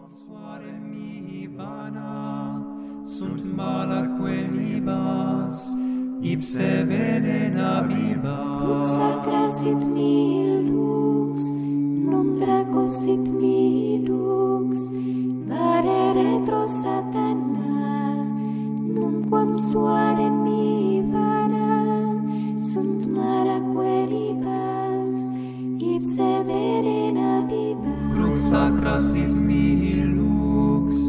Suare mihi vana, sunt malaque libas, ipse venena bibas. Crux sacra sit mihi lux, non draco sit mihi lux, vare retro satana, numquam suare mihi vana, sunt malaque libas, ipse venena bibas. Crux sacra sit mihi lux,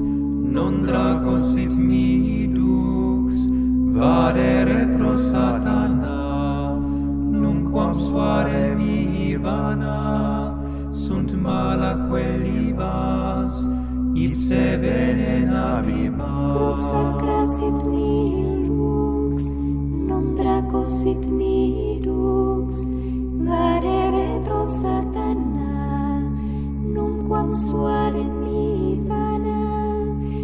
non draco sit mihi lux, vade retro satana, numquam suare mihi vana, sunt malaque libas, ipse venena bibas. Crux sacra sit mihi lux, non draco sit mihi lux, vade retro satana, numquam suare mihi vana,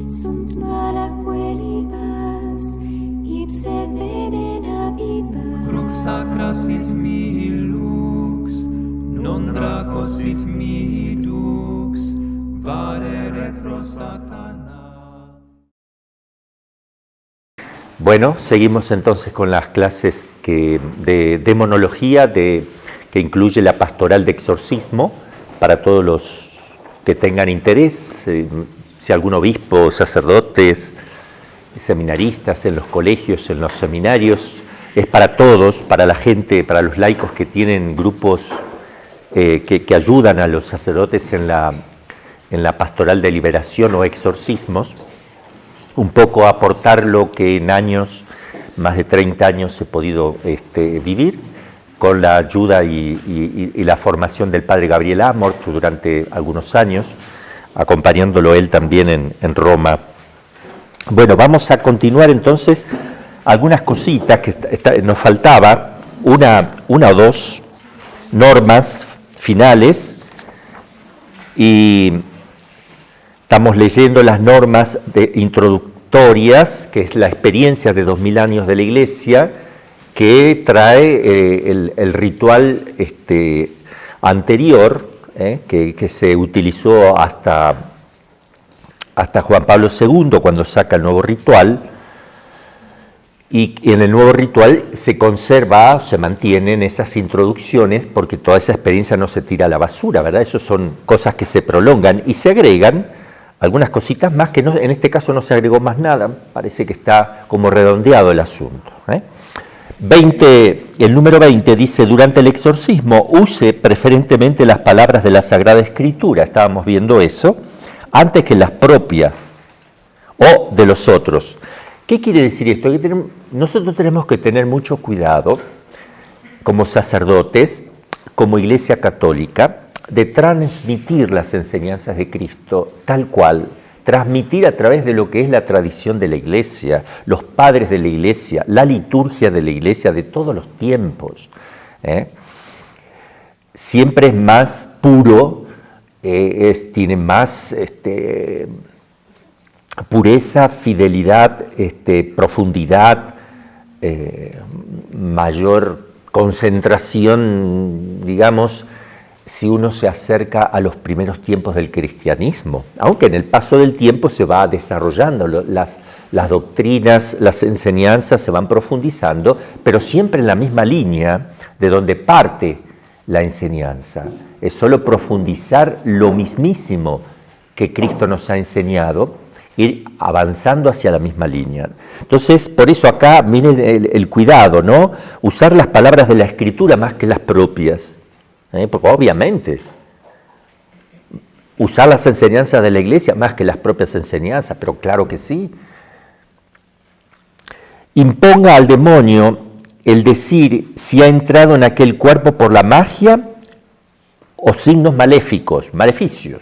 sunt malaque libas, ipse venena bibas. Crux sacra sit mihi lux, non draco sit mihi lux, vade retro satana. Bueno, seguimos entonces con las clases de demonología que incluye la pastoral de exorcismo para todos los que tengan interés, si algún obispo, sacerdotes, seminaristas en los colegios, en los seminarios, es para todos, para la gente, para los laicos que tienen grupos que ayudan a los sacerdotes en la pastoral de liberación o exorcismos, un poco aportar lo que en años, más de 30 años he podido vivir, con la ayuda y la formación del padre Gabriel Amort durante algunos años, acompañándolo él también en Roma. Bueno, vamos a continuar entonces algunas cositas que nos faltaba, una o dos normas finales, y estamos leyendo las normas introductorias, que es la experiencia de 2000 años de la Iglesia, que trae el ritual anterior, que se utilizó hasta Juan Pablo II, cuando saca el nuevo ritual, y en el nuevo ritual se conserva, se mantienen esas introducciones, porque toda esa experiencia no se tira a la basura, ¿verdad? Eso son cosas que se prolongan y se agregan algunas cositas más, que no, en este caso no se agregó más nada, parece que está como redondeado el asunto. 20, el número 20 dice: durante el exorcismo use preferentemente las palabras de la Sagrada Escritura, estábamos viendo eso, antes que las propias o de los otros. ¿Qué quiere decir esto? Nosotros tenemos que tener mucho cuidado como sacerdotes, como Iglesia Católica, de transmitir las enseñanzas de Cristo tal cual, transmitir a través de lo que es la tradición de la Iglesia, los padres de la Iglesia, la liturgia de la Iglesia de todos los tiempos. Siempre es más puro, tiene más pureza, fidelidad, profundidad, mayor concentración, digamos, si uno se acerca a los primeros tiempos del cristianismo, aunque en el paso del tiempo se va desarrollando, las doctrinas, las enseñanzas se van profundizando, pero siempre en la misma línea de donde parte la enseñanza. Es solo profundizar lo mismísimo que Cristo nos ha enseñado, ir avanzando hacia la misma línea. Entonces, por eso acá viene el cuidado, ¿no? Usar las palabras de la Escritura más que las propias. Porque obviamente, usar las enseñanzas de la Iglesia más que las propias enseñanzas, pero claro que sí. Imponga al demonio el decir si ha entrado en aquel cuerpo por la magia o signos maléficos, maleficios.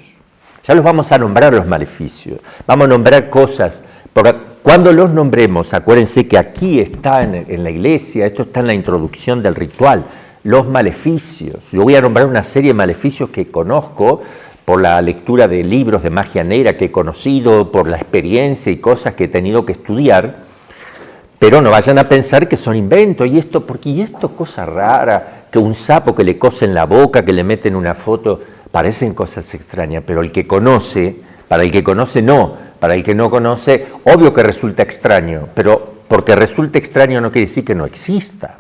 Ya los vamos a nombrar los maleficios, vamos a nombrar cosas, porque cuando los nombremos, acuérdense que aquí está en la Iglesia, esto está en la introducción del ritual, los maleficios. Yo voy a nombrar una serie de maleficios que conozco por la lectura de libros de magia negra que he conocido, por la experiencia y cosas que he tenido que estudiar, pero no vayan a pensar que son inventos, y esto cosa rara, que un sapo que le cose en la boca, que le meten una foto, parecen cosas extrañas, pero el que conoce Para el que conoce, no. Para el que no conoce, obvio que resulta extraño, pero porque resulta extraño no quiere decir que no exista.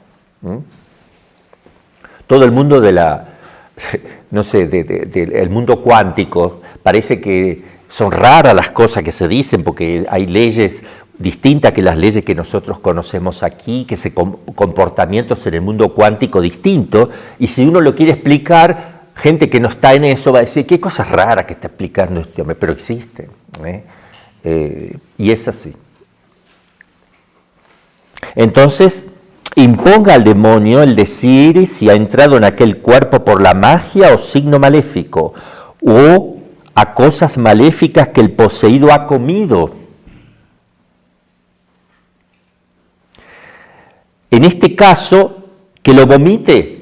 Todo el mundo el mundo cuántico, parece que son raras las cosas que se dicen porque hay leyes distintas que las leyes que nosotros conocemos aquí, que se comportamientos en el mundo cuántico distintos, y si uno lo quiere explicar, gente que no está en eso va a decir, qué cosas raras que está explicando este hombre, pero existen. Y es así. Entonces, imponga al demonio el decir si ha entrado en aquel cuerpo por la magia o signo maléfico, o a cosas maléficas que el poseído ha comido. En este caso, que lo vomite.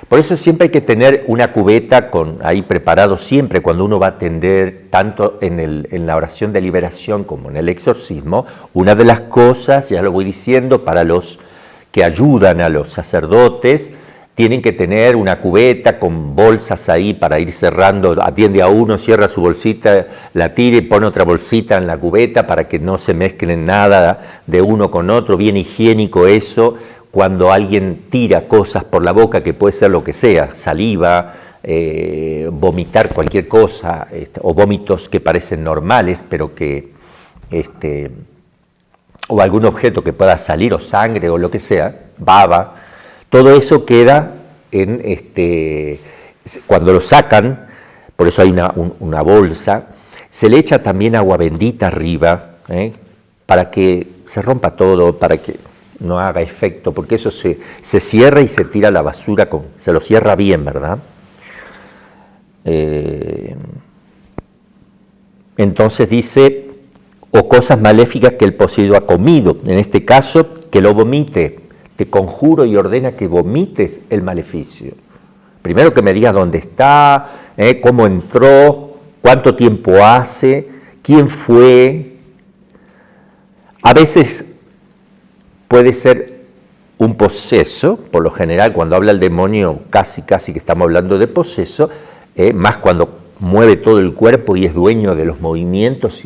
Por eso siempre hay que tener una cubeta ahí preparado siempre cuando uno va a atender, tanto en la oración de liberación como en el exorcismo. Una de las cosas, ya lo voy diciendo, para los que ayudan a los sacerdotes, tienen que tener una cubeta con bolsas ahí para ir cerrando, atiende a uno, cierra su bolsita, la tira y pone otra bolsita en la cubeta para que no se mezclen nada de uno con otro, bien higiénico eso. Cuando alguien tira cosas por la boca, que puede ser lo que sea, saliva, vomitar cualquier cosa, o vómitos que parecen normales, pero que, o algún objeto que pueda salir, o sangre, o lo que sea, baba, todo eso queda cuando lo sacan, por eso hay una bolsa, se le echa también agua bendita arriba, para que se rompa todo, para que no haga efecto, porque eso se cierra y se tira a la basura, se lo cierra bien, ¿verdad? Entonces dice, o cosas maléficas que el poseído ha comido, en este caso, que lo vomite. Te conjuro y ordena que vomites el maleficio. Primero que me digas dónde está, cómo entró, cuánto tiempo hace, quién fue. A veces puede ser un poseso, por lo general cuando habla el demonio casi que estamos hablando de poseso, más cuando mueve todo el cuerpo y es dueño de los movimientos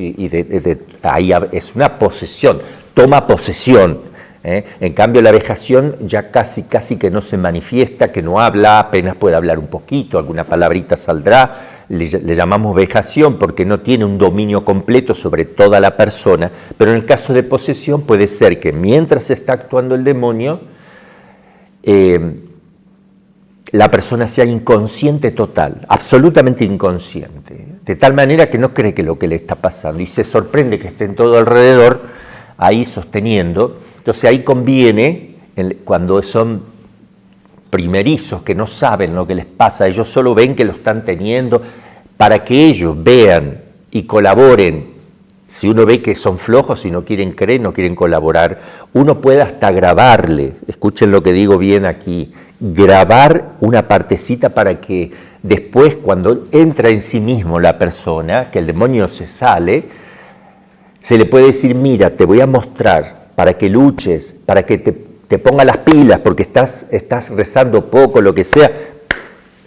ahí es una posesión, toma posesión. En cambio la vejación ya casi que no se manifiesta, que no habla, apenas puede hablar un poquito, alguna palabrita saldrá, le llamamos vejación porque no tiene un dominio completo sobre toda la persona, pero en el caso de posesión puede ser que mientras está actuando el demonio, la persona sea inconsciente total, absolutamente inconsciente, de tal manera que no cree que lo que le está pasando y se sorprende que esté en todo alrededor ahí sosteniendo. Entonces ahí conviene, cuando son primerizos que no saben lo que les pasa, ellos solo ven que lo están teniendo, para que ellos vean y colaboren. Si uno ve que son flojos y no quieren creer, no quieren colaborar, uno puede hasta grabarle, escuchen lo que digo bien aquí, grabar una partecita para que después, cuando entra en sí mismo la persona, que el demonio se sale, se le puede decir, mira, te voy a mostrar para que luches, para que te ponga las pilas, porque estás rezando poco, lo que sea.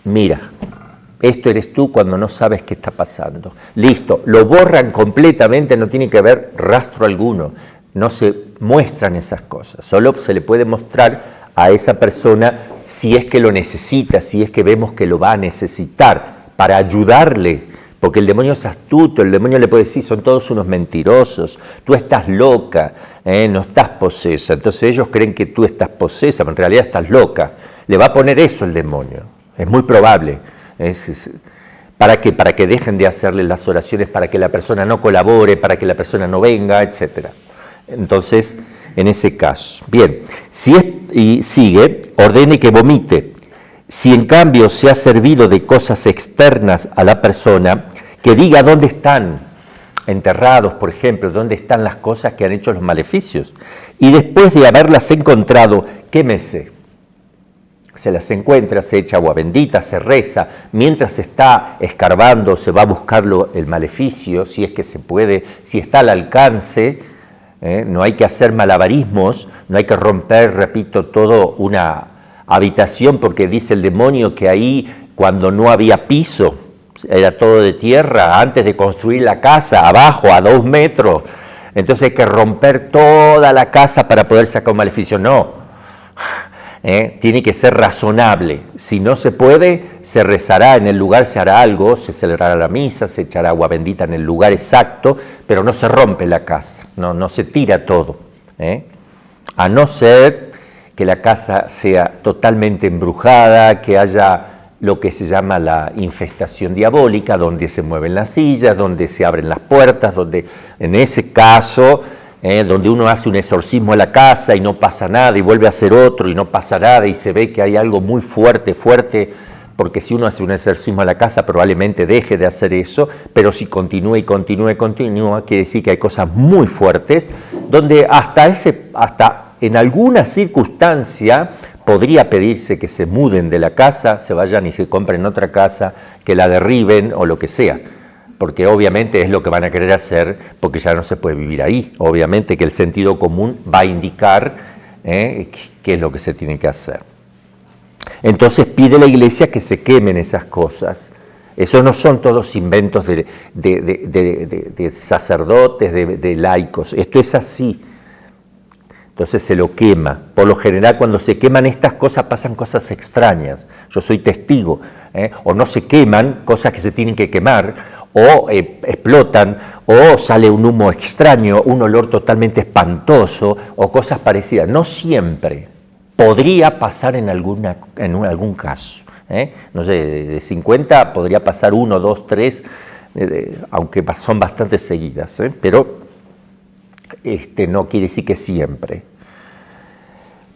Mira, esto eres tú cuando no sabes qué está pasando. Listo, lo borran completamente, no tiene que haber rastro alguno. No se muestran esas cosas, solo se le puede mostrar a esa persona si es que lo necesita, si es que vemos que lo va a necesitar, para ayudarle. Porque el demonio es astuto, el demonio le puede decir, son todos unos mentirosos, tú estás loca, no estás posesa. Entonces ellos creen que tú estás posesa, pero en realidad estás loca. Le va a poner eso el demonio, es muy probable. ¿Para qué? Para que dejen de hacerle las oraciones, para que la persona no colabore, para que la persona no venga, etc. Entonces, en ese caso. Bien, y sigue, ordene que vomite. Si en cambio se ha servido de cosas externas a la persona, que diga dónde están enterrados, por ejemplo, dónde están las cosas que han hecho los maleficios. Y después de haberlas encontrado, quémese. Se las encuentra, se echa agua bendita, se reza. Mientras está escarbando, se va a buscar el maleficio, si es que se puede, si está al alcance. No hay que hacer malabarismos, no hay que romper, repito, todo una habitación, porque dice el demonio que ahí, cuando no había piso, era todo de tierra, antes de construir la casa, abajo a 2 metros, entonces hay que romper toda la casa para poder sacar un maleficio. No, tiene que ser razonable. Si no se puede, se rezará en el lugar, se hará algo, se celebrará la misa, se echará agua bendita en el lugar exacto, pero no se rompe la casa, no se tira todo. A no ser que la casa sea totalmente embrujada, que haya lo que se llama la infestación diabólica, donde se mueven las sillas, donde se abren las puertas, donde en ese caso, donde uno hace un exorcismo a la casa y no pasa nada, y vuelve a hacer otro y no pasa nada, y se ve que hay algo muy fuerte, porque si uno hace un exorcismo a la casa probablemente deje de hacer eso, pero si continúa y continúa, quiere decir que hay cosas muy fuertes, donde hasta en alguna circunstancia podría pedirse que se muden de la casa, se vayan y se compren otra casa, que la derriben o lo que sea, porque obviamente es lo que van a querer hacer, porque ya no se puede vivir ahí. Obviamente que el sentido común va a indicar qué es lo que se tiene que hacer. Entonces pide la Iglesia que se quemen esas cosas. Esos no son todos inventos de sacerdotes, de laicos. Esto es así. Entonces se lo quema. Por lo general, cuando se queman estas cosas, pasan cosas extrañas. Yo soy testigo. O no se queman cosas que se tienen que quemar, o explotan, o sale un humo extraño, un olor totalmente espantoso, o cosas parecidas. No siempre. Podría pasar en algún caso. No sé, de 50 podría pasar 1, 2, 3, aunque son bastante seguidas, pero no quiere decir que siempre.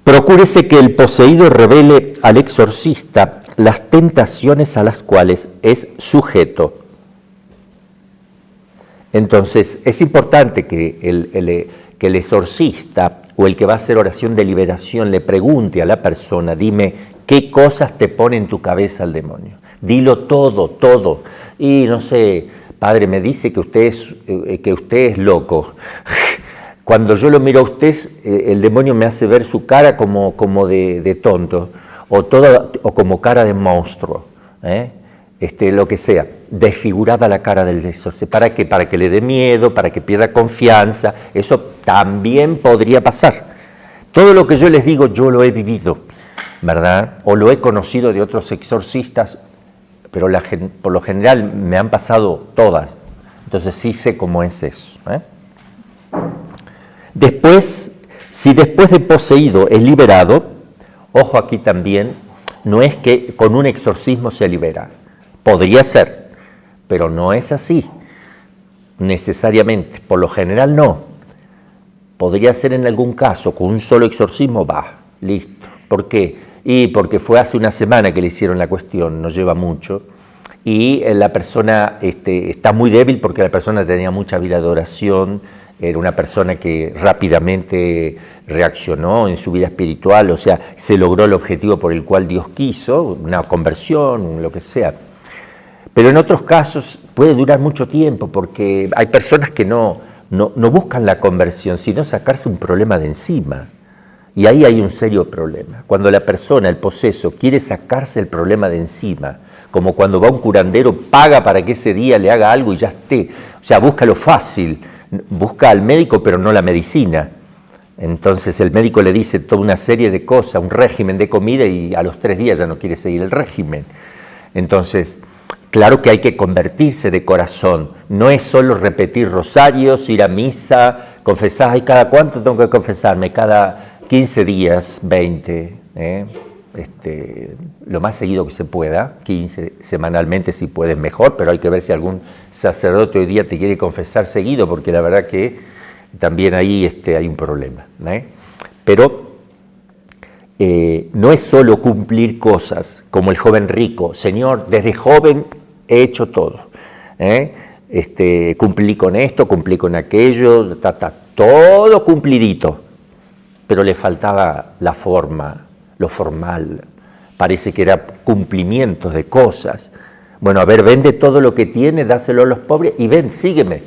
Procúrese que el poseído revele al exorcista las tentaciones a las cuales es sujeto. Entonces, es importante que el exorcista o el que va a hacer oración de liberación le pregunte a la persona, dime, ¿qué cosas te pone en tu cabeza el demonio? Dilo todo. Y no sé, padre, me dice que usted es loco. Cuando yo lo miro a usted, el demonio me hace ver su cara como de tonto, o como cara de monstruo, lo que sea, desfigurada la cara del exorcista. ¿Para qué? Para que le dé miedo, para que pierda confianza. Eso también podría pasar. Todo lo que yo les digo, yo lo he vivido, ¿verdad? O lo he conocido de otros exorcistas, pero por lo general me han pasado todas. Entonces sí sé cómo es eso. Después, si después de poseído es liberado, ojo aquí también, no es que con un exorcismo se libera. Podría ser, pero no es así, necesariamente. Por lo general no. Podría ser en algún caso, con un solo exorcismo va, listo. ¿Por qué? Y porque fue hace una semana que le hicieron la cuestión, no lleva mucho, y la persona está muy débil porque la persona tenía mucha vida de oración, era una persona que rápidamente reaccionó en su vida espiritual, o sea, se logró el objetivo por el cual Dios quiso, una conversión, lo que sea. Pero en otros casos puede durar mucho tiempo porque hay personas que no buscan la conversión, sino sacarse un problema de encima. Y ahí hay un serio problema. Cuando la persona, el poseso, quiere sacarse el problema de encima, como cuando va un curandero, paga para que ese día le haga algo y ya esté. O sea, busca lo fácil, busca al médico pero no la medicina. Entonces el médico le dice toda una serie de cosas, un régimen de comida y a los 3 días ya no quiere seguir el régimen. Entonces, claro que hay que convertirse de corazón. No es solo repetir rosarios, ir a misa, confesar. ¿Y cada cuánto tengo que confesarme? Cada 15 días, 20, lo más seguido que se pueda, 15 semanalmente si puedes mejor, pero hay que ver si algún sacerdote hoy día te quiere confesar seguido, porque la verdad que también ahí hay un problema. Pero no es solo cumplir cosas, como el joven rico. Señor, desde joven he hecho todo. Cumplí con esto, cumplí con aquello, todo cumplidito. Pero le faltaba la forma, lo formal. Parece que era cumplimientos de cosas. Bueno, a ver, vende todo lo que tiene, dáselo a los pobres y ven, sígueme.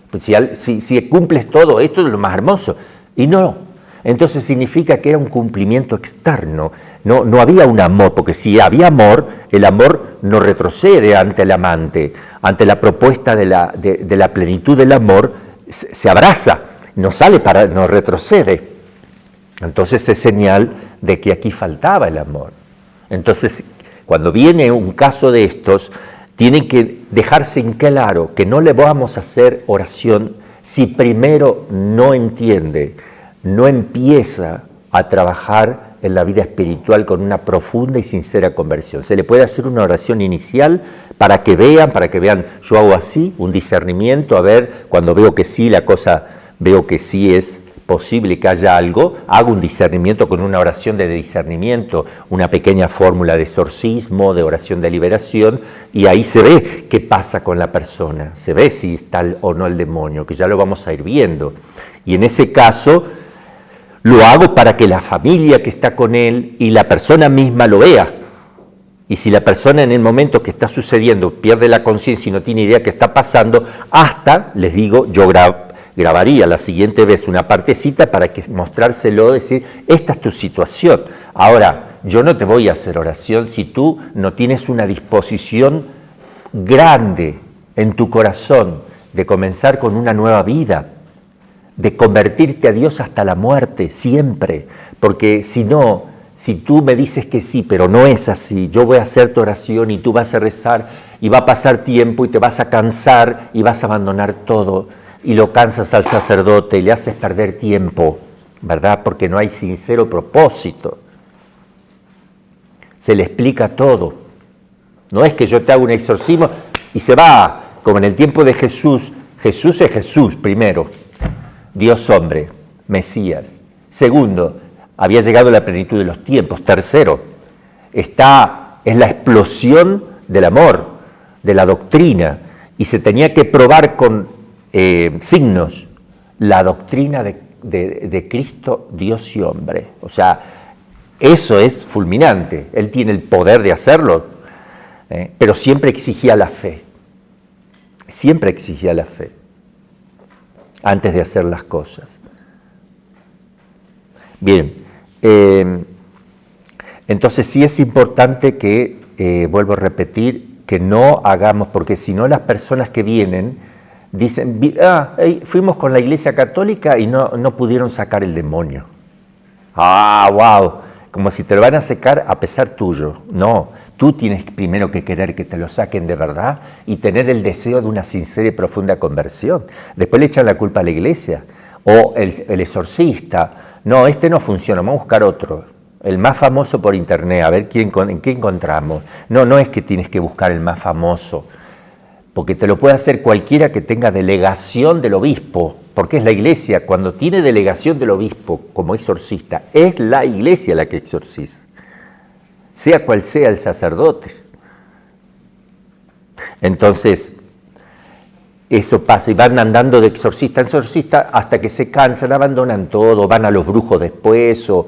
Pues si cumples todo, esto es lo más hermoso. Y no. Entonces significa que era un cumplimiento externo, no había un amor, porque si había amor, el amor no retrocede ante el amante, ante la propuesta de la plenitud del amor, se abraza, no retrocede. Entonces es señal de que aquí faltaba el amor. Entonces, cuando viene un caso de estos, tiene que dejarse en claro que no le vamos a hacer oración si primero no entiende, no empieza a trabajar en la vida espiritual con una profunda y sincera conversión. Se le puede hacer una oración inicial para que vean, yo hago así, un discernimiento, a ver, cuando veo que sí, veo que sí es posible que haya algo, hago un discernimiento con una oración de discernimiento, una pequeña fórmula de exorcismo, de oración de liberación, y ahí se ve qué pasa con la persona, se ve si está o no el demonio, que ya lo vamos a ir viendo. Y en ese caso lo hago para que la familia que está con él y la persona misma lo vea. Y si la persona en el momento que está sucediendo pierde la conciencia y no tiene idea qué está pasando, hasta, les digo, yo grabaría la siguiente vez una partecita para que mostrárselo, decir, esta es tu situación. Ahora, yo no te voy a hacer oración si tú no tienes una disposición grande en tu corazón de comenzar con una nueva vida, de convertirte a Dios hasta la muerte, siempre. Porque si no, si tú me dices que sí, pero no es así, yo voy a hacer tu oración y tú vas a rezar y va a pasar tiempo y te vas a cansar y vas a abandonar todo, y lo cansas al sacerdote y le haces perder tiempo, ¿verdad? Porque no hay sincero propósito. Se le explica todo. No es que yo te haga un exorcismo y se va, como en el tiempo de Jesús. Jesús es Jesús, primero, Dios hombre, Mesías. Segundo, había llegado la plenitud de los tiempos. Tercero, es la explosión del amor, de la doctrina, y se tenía que probar con signos, la doctrina de Cristo, Dios y hombre. O sea, eso es fulminante. Él tiene el poder de hacerlo, pero siempre exigía la fe. Siempre exigía la fe antes de hacer las cosas. Bien, entonces sí es importante que, vuelvo a repetir, que no hagamos, porque si no las personas que vienen dicen, fuimos con la Iglesia Católica y no pudieron sacar el demonio. ¡Wow! Como si te lo van a sacar a pesar tuyo. No, tú tienes primero que querer que te lo saquen de verdad y tener el deseo de una sincera y profunda conversión. Después le echan la culpa a la Iglesia o el exorcista. No, este no funciona, vamos a buscar otro. El más famoso por internet, a ver en qué encontramos. No es que tienes que buscar el más famoso, porque te lo puede hacer cualquiera que tenga delegación del obispo, porque es la Iglesia. Cuando tiene delegación del obispo como exorcista, es la Iglesia la que exorciza, sea cual sea el sacerdote. Entonces, eso pasa, y van andando de exorcista en exorcista hasta que se cansan, abandonan todo, van a los brujos después, o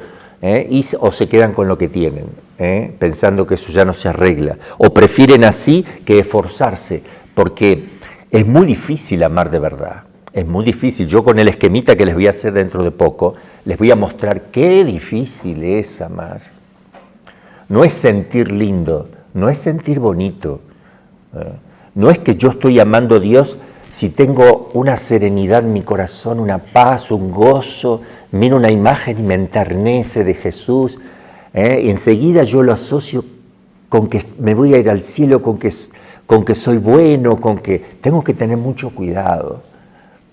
se quedan con lo que tienen, pensando que eso ya no se arregla, o prefieren así que esforzarse, porque es muy difícil amar de verdad, es muy difícil. Yo con el esquemita que les voy a hacer dentro de poco, les voy a mostrar qué difícil es amar. No es sentir lindo, no es sentir bonito, no es que yo estoy amando a Dios si tengo una serenidad en mi corazón, una paz, un gozo, miro una imagen y me enternece de Jesús, y enseguida yo lo asocio con que me voy a ir al cielo, con que soy bueno, con que tengo que tener mucho cuidado,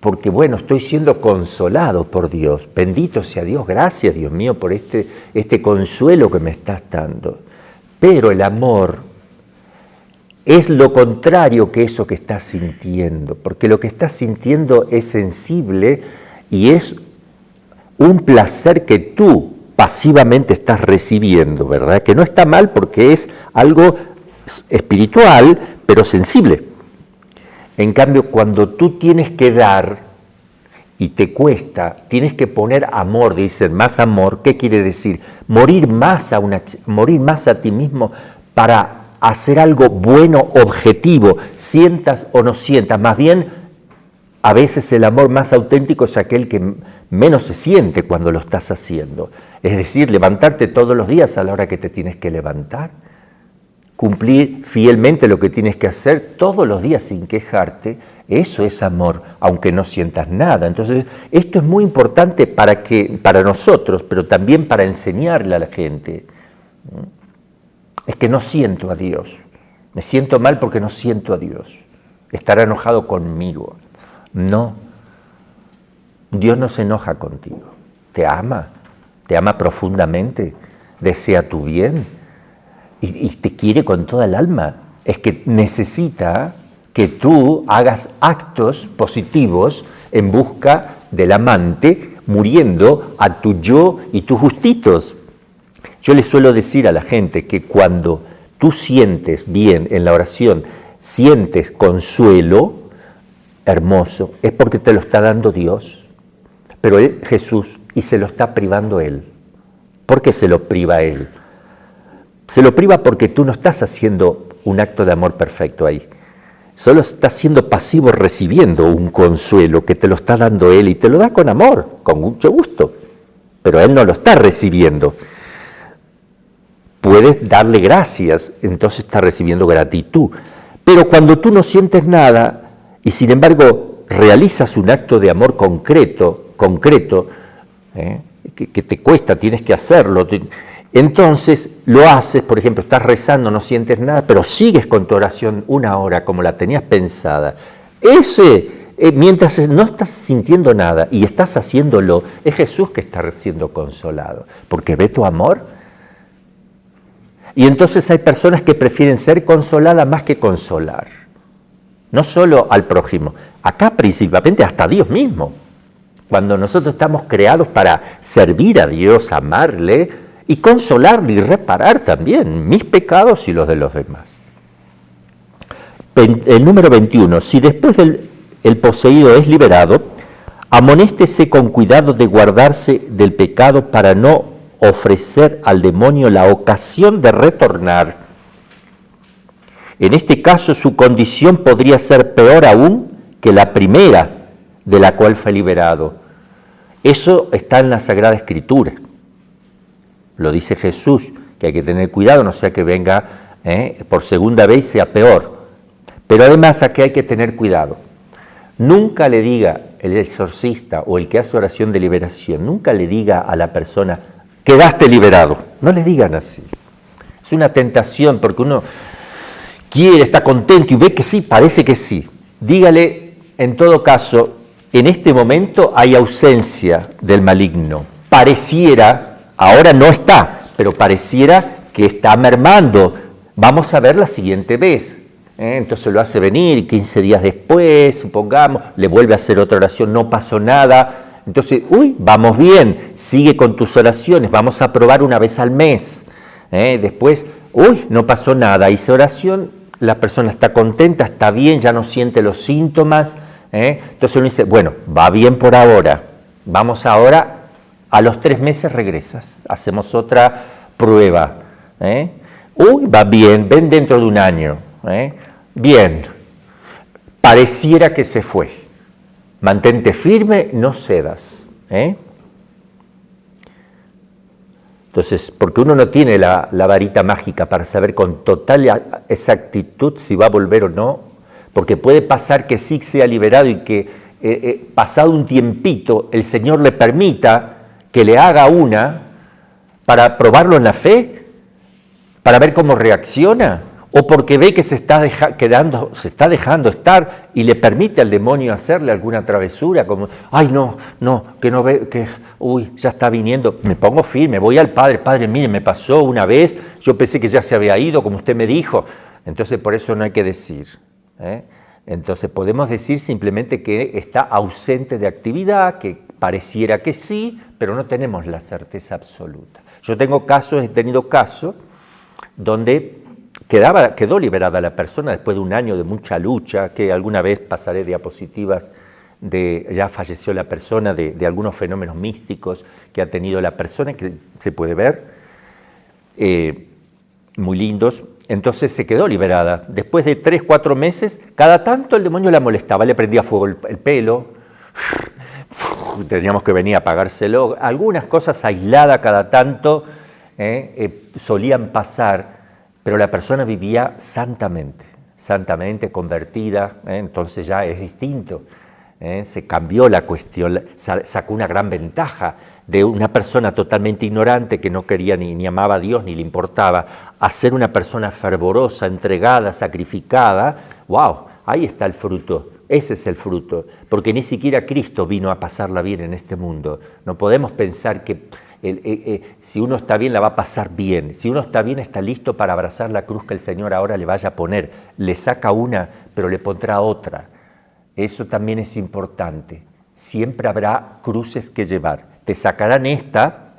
porque bueno, estoy siendo consolado por Dios. Bendito sea Dios, gracias Dios mío por este consuelo que me estás dando. Pero el amor es lo contrario que eso que estás sintiendo, porque lo que estás sintiendo es sensible y es un placer que tú pasivamente estás recibiendo, ¿verdad? Que no está mal porque es algo espiritual, pero sensible. En cambio, cuando tú tienes que dar y te cuesta, tienes que poner amor, dicen, más amor. ¿Qué quiere decir? Morir más a ti mismo para hacer algo bueno, objetivo, sientas o no sientas. Más bien, A veces el amor más auténtico es aquel que menos se siente cuando lo estás haciendo. Es decir, levantarte todos los días a la hora que te tienes que levantar, cumplir fielmente lo que tienes que hacer todos los días sin quejarte. Eso es amor, aunque no sientas nada. Entonces, esto es muy importante para nosotros, pero también para enseñarle a la gente. Es que no siento a Dios. Me siento mal porque no siento a Dios. Estará enojado conmigo. No. Dios no se enoja contigo. Te ama profundamente, desea tu bien y te quiere con toda el alma. Es que necesita que tú hagas actos positivos en busca del amante, muriendo a tu yo y tus gustitos. Yo le suelo decir a la gente que cuando tú sientes bien en la oración, sientes consuelo hermoso, es porque te lo está dando Dios, pero Jesús, y se lo está privando Él. ¿Por qué se lo priva Él? Se lo priva porque tú no estás haciendo un acto de amor perfecto ahí. Solo estás siendo pasivo recibiendo un consuelo que te lo está dando Él y te lo da con amor, con mucho gusto, pero Él no lo está recibiendo. Puedes darle gracias, entonces estás recibiendo gratitud. Pero cuando tú no sientes nada y sin embargo realizas un acto de amor concreto, que te cuesta, tienes que hacerlo, entonces lo haces, por ejemplo, estás rezando, no sientes nada, pero sigues con tu oración 1 hora como la tenías pensada. Mientras no estás sintiendo nada y estás haciéndolo, es Jesús que está siendo consolado, porque ve tu amor. Y entonces hay personas que prefieren ser consoladas más que consolar. No solo al prójimo, acá principalmente hasta Dios mismo. Cuando nosotros estamos creados para servir a Dios, amarle y consolarle y reparar también mis pecados y los de los demás. El número 21. Si después el poseído es liberado, amonéstese con cuidado de guardarse del pecado para no ofrecer al demonio la ocasión de retornar. En este caso, su condición podría ser peor aún que la primera de la cual fue liberado. Eso está en la Sagrada Escritura. Lo dice Jesús, que hay que tener cuidado, no sea que venga por segunda vez y sea peor. Pero además aquí hay que tener cuidado. Nunca le diga el exorcista o el que hace oración de liberación, nunca le diga a la persona, quedaste liberado. No le digan así. Es una tentación porque uno quiere, está contento y ve que sí, parece que sí. Dígale, en todo caso, en este momento hay ausencia del maligno. Pareciera, ahora no está, pero pareciera que está mermando. Vamos a ver la siguiente vez. Entonces lo hace venir 15 días después, supongamos, le vuelve a hacer otra oración, no pasó nada. Entonces, vamos bien, sigue con tus oraciones, vamos a probar 1 vez al mes. Después, no pasó nada, hice oración, la persona está contenta, está bien, ya no siente los síntomas. Entonces uno dice, bueno, va bien por ahora, vamos ahora, a los 3 meses regresas, hacemos otra prueba. Va bien, ven dentro de 1 año. Bien, pareciera que se fue. Mantente firme, no cedas. Entonces, porque uno no tiene la varita mágica para saber con total exactitud si va a volver o no, porque puede pasar que sí sea liberado y que pasado un tiempito el Señor le permita que le haga una para probarlo en la fe, para ver cómo reacciona, o porque ve que se está dejando estar y le permite al demonio hacerle alguna travesura, como, que no ve, ya está viniendo, me pongo firme, voy al Padre, mire, me pasó una vez, yo pensé que ya se había ido, como usted me dijo. Entonces, por eso no hay que decir. Entonces, podemos decir simplemente que está ausente de actividad, que pareciera que sí, pero no tenemos la certeza absoluta. Yo he tenido casos donde quedó liberada la persona después de 1 año de mucha lucha, que alguna vez pasaré diapositivas ya falleció la persona, de algunos fenómenos místicos que ha tenido la persona, que se puede ver, muy lindos. Entonces se quedó liberada. Después de 3, 4 meses, cada tanto el demonio la molestaba, le prendía fuego el pelo, teníamos que venir a apagárselo. Algunas cosas aisladas cada tanto solían pasar, pero la persona vivía santamente convertida, entonces ya es distinto. Se cambió la cuestión, sacó una gran ventaja de una persona totalmente ignorante que no quería ni amaba a Dios ni le importaba, a ser una persona fervorosa, entregada, sacrificada. ¡Wow! Ahí está el fruto, ese es el fruto, porque ni siquiera Cristo vino a pasarla bien en este mundo. No podemos pensar que si uno está bien la va a pasar bien, si uno está bien está listo para abrazar la cruz que el Señor ahora le vaya a poner. Le saca una, pero le pondrá otra. Eso también es importante. Siempre habrá cruces que llevar. Te sacarán esta,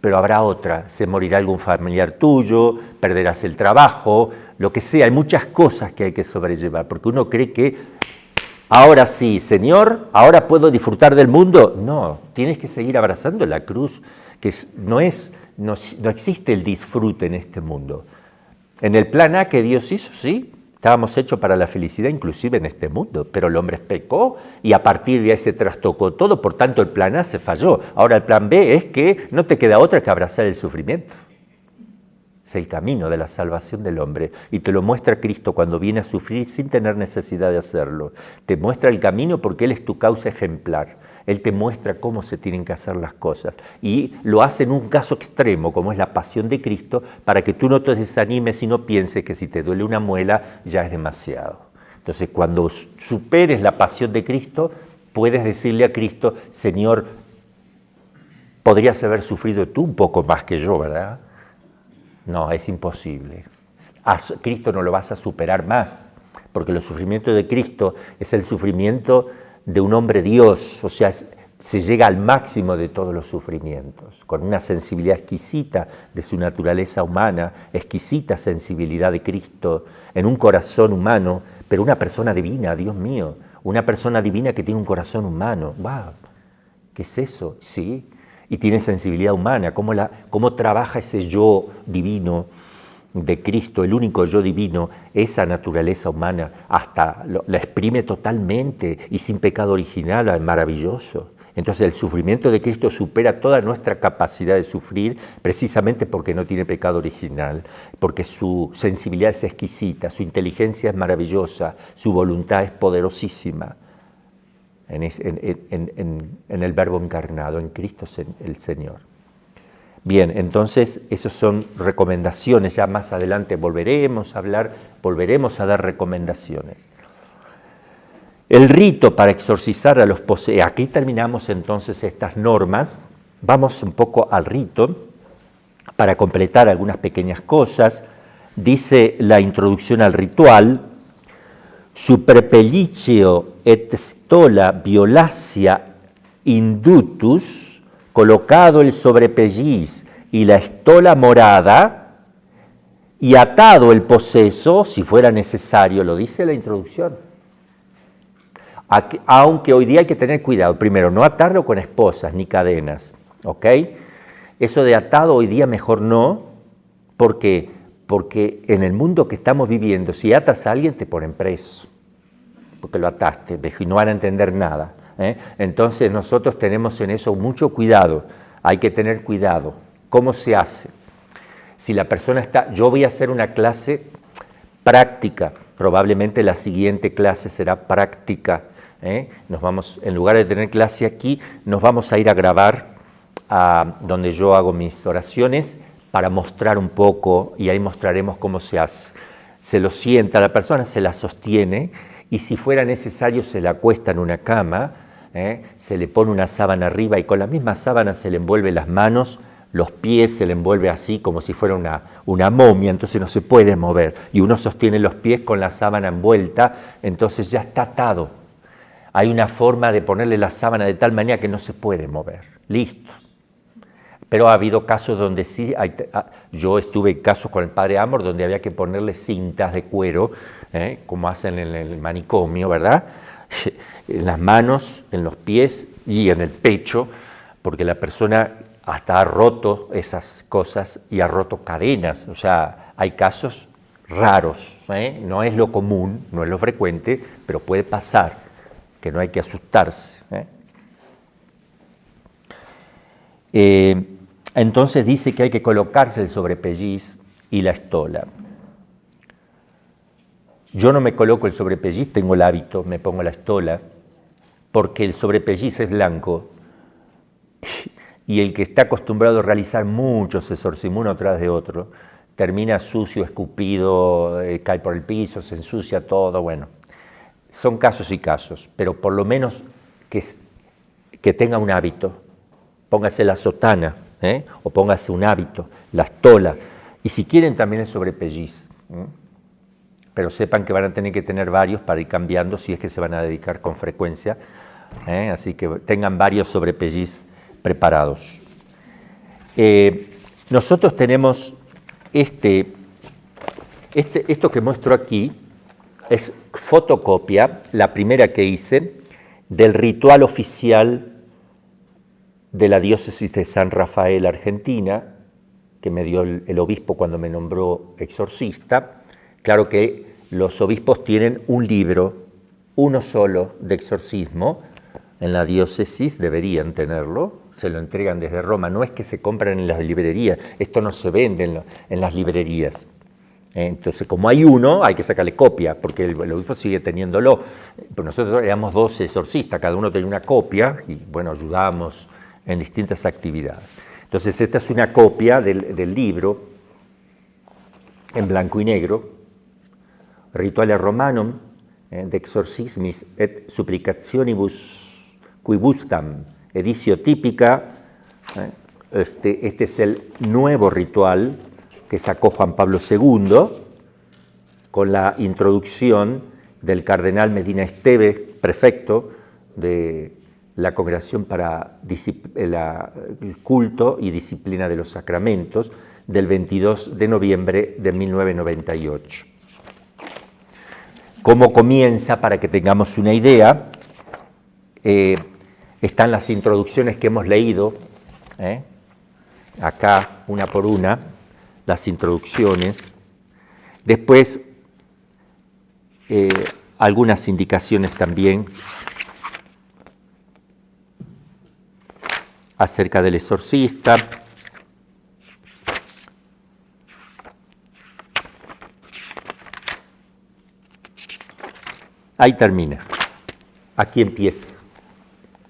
pero habrá otra. Se morirá algún familiar tuyo, perderás el trabajo, lo que sea. Hay muchas cosas que hay que sobrellevar, porque uno cree que ahora sí, Señor, ahora puedo disfrutar del mundo. No, tienes que seguir abrazando la cruz, que no existe el disfrute en este mundo. En el plan A que Dios hizo, sí, estábamos hechos para la felicidad, inclusive en este mundo, pero el hombre pecó y a partir de ahí se trastocó todo, por tanto el plan A se falló. Ahora el plan B es que no te queda otra que abrazar el sufrimiento. Es el camino de la salvación del hombre y te lo muestra Cristo cuando viene a sufrir sin tener necesidad de hacerlo. Te muestra el camino porque Él es tu causa ejemplar. Él te muestra cómo se tienen que hacer las cosas y lo hace en un caso extremo como es la pasión de Cristo para que tú no te desanimes y no pienses que si te duele una muela ya es demasiado. Entonces cuando superes la pasión de Cristo puedes decirle a Cristo, Señor, podrías haber sufrido tú un poco más que yo, ¿verdad? No, es imposible. A Cristo no lo vas a superar más porque el sufrimiento de Cristo es el sufrimiento de un hombre Dios, o sea, se llega al máximo de todos los sufrimientos, con una sensibilidad exquisita de su naturaleza humana, exquisita sensibilidad de Cristo, en un corazón humano, pero una persona divina, Dios mío, una persona divina que tiene un corazón humano. ¡Wow! ¿Qué es eso? Sí, y tiene sensibilidad humana, cómo trabaja ese yo divino de Cristo, el único yo divino, esa naturaleza humana, hasta la exprime totalmente y sin pecado original, es maravilloso. Entonces el sufrimiento de Cristo supera toda nuestra capacidad de sufrir precisamente porque no tiene pecado original, porque su sensibilidad es exquisita, su inteligencia es maravillosa, su voluntad es poderosísima en el Verbo encarnado, en Cristo el Señor. Bien, entonces esas son recomendaciones, ya más adelante volveremos a dar recomendaciones. El rito para exorcizar a los poseídos, aquí terminamos entonces estas normas, vamos un poco al rito para completar algunas pequeñas cosas. Dice la introducción al ritual, super pelliceo et stola violacia indutus, colocado el sobrepelliz y la estola morada y atado el poseso, si fuera necesario, lo dice la introducción. Aunque hoy día hay que tener cuidado, primero, no atarlo con esposas ni cadenas, ¿ok? Eso de atado hoy día mejor no, porque en el mundo que estamos viviendo, si atas a alguien te ponen preso, porque lo ataste, y no van a entender nada. Entonces nosotros tenemos en eso mucho cuidado, hay que tener cuidado. ¿Cómo se hace? Si la persona está, yo voy a hacer una clase práctica, probablemente la siguiente clase será práctica. Nos vamos, en lugar de tener clase aquí, nos vamos a ir a grabar a donde yo hago mis oraciones para mostrar un poco y ahí mostraremos cómo se hace. Se lo sienta la persona, se la sostiene y si fuera necesario se la acuesta en una cama, se le pone una sábana arriba y con la misma sábana se le envuelve las manos, los pies se le envuelve así como si fuera una momia, entonces no se puede mover. Y uno sostiene los pies con la sábana envuelta, entonces ya está atado. Hay una forma de ponerle la sábana de tal manera que no se puede mover. Listo. Pero ha habido casos donde sí, yo estuve en casos con el padre Amor donde había que ponerle cintas de cuero, como hacen en el manicomio, ¿verdad? En las manos, en los pies y en el pecho, porque la persona hasta ha roto esas cosas y ha roto cadenas. O sea, hay casos raros, no es lo común, no es lo frecuente, pero puede pasar, que no hay que asustarse. Entonces dice que hay que colocarse el sobrepelliz y la estola. Yo no me coloco el sobrepelliz, tengo el hábito, me pongo la estola, porque el sobrepelliz es blanco y el que está acostumbrado a realizar muchos exorcismos uno tras de otro, termina sucio, escupido, cae por el piso, se ensucia todo, bueno. Son casos y casos, pero por lo menos que tenga un hábito. Póngase la sotana, o póngase un hábito, la estola, y si quieren también el sobrepelliz. Pero sepan que van a tener que tener varios para ir cambiando si es que se van a dedicar con frecuencia. Así que tengan varios sobrepelliz preparados. Nosotros tenemos esto que muestro aquí, es fotocopia, la primera que hice, del ritual oficial de la diócesis de San Rafael, Argentina, que me dio el obispo cuando me nombró exorcista. Claro que los obispos tienen un libro, uno solo, de exorcismo. En la diócesis deberían tenerlo, se lo entregan desde Roma. No es que se compran en las librerías, esto no se vende en las librerías. Entonces, como hay uno, hay que sacarle copia, porque el obispo sigue teniéndolo. Pero nosotros éramos 12 exorcistas, cada uno tenía una copia y, bueno, ayudamos en distintas actividades. Entonces, esta es una copia del libro en blanco y negro, Rituale Romanum de Exorcismis et Supplicationibus Quibustam, edicio típica. Este es el nuevo ritual que sacó Juan Pablo II con la introducción del cardenal Medina Esteve, prefecto de la Congregación para el Culto y Disciplina de los Sacramentos, del 22 de noviembre de 1998. ¿Cómo comienza? Para que tengamos una idea, están las introducciones que hemos leído, acá una por una, las introducciones. Después, algunas indicaciones también acerca del exorcista. Ahí termina. Aquí empieza,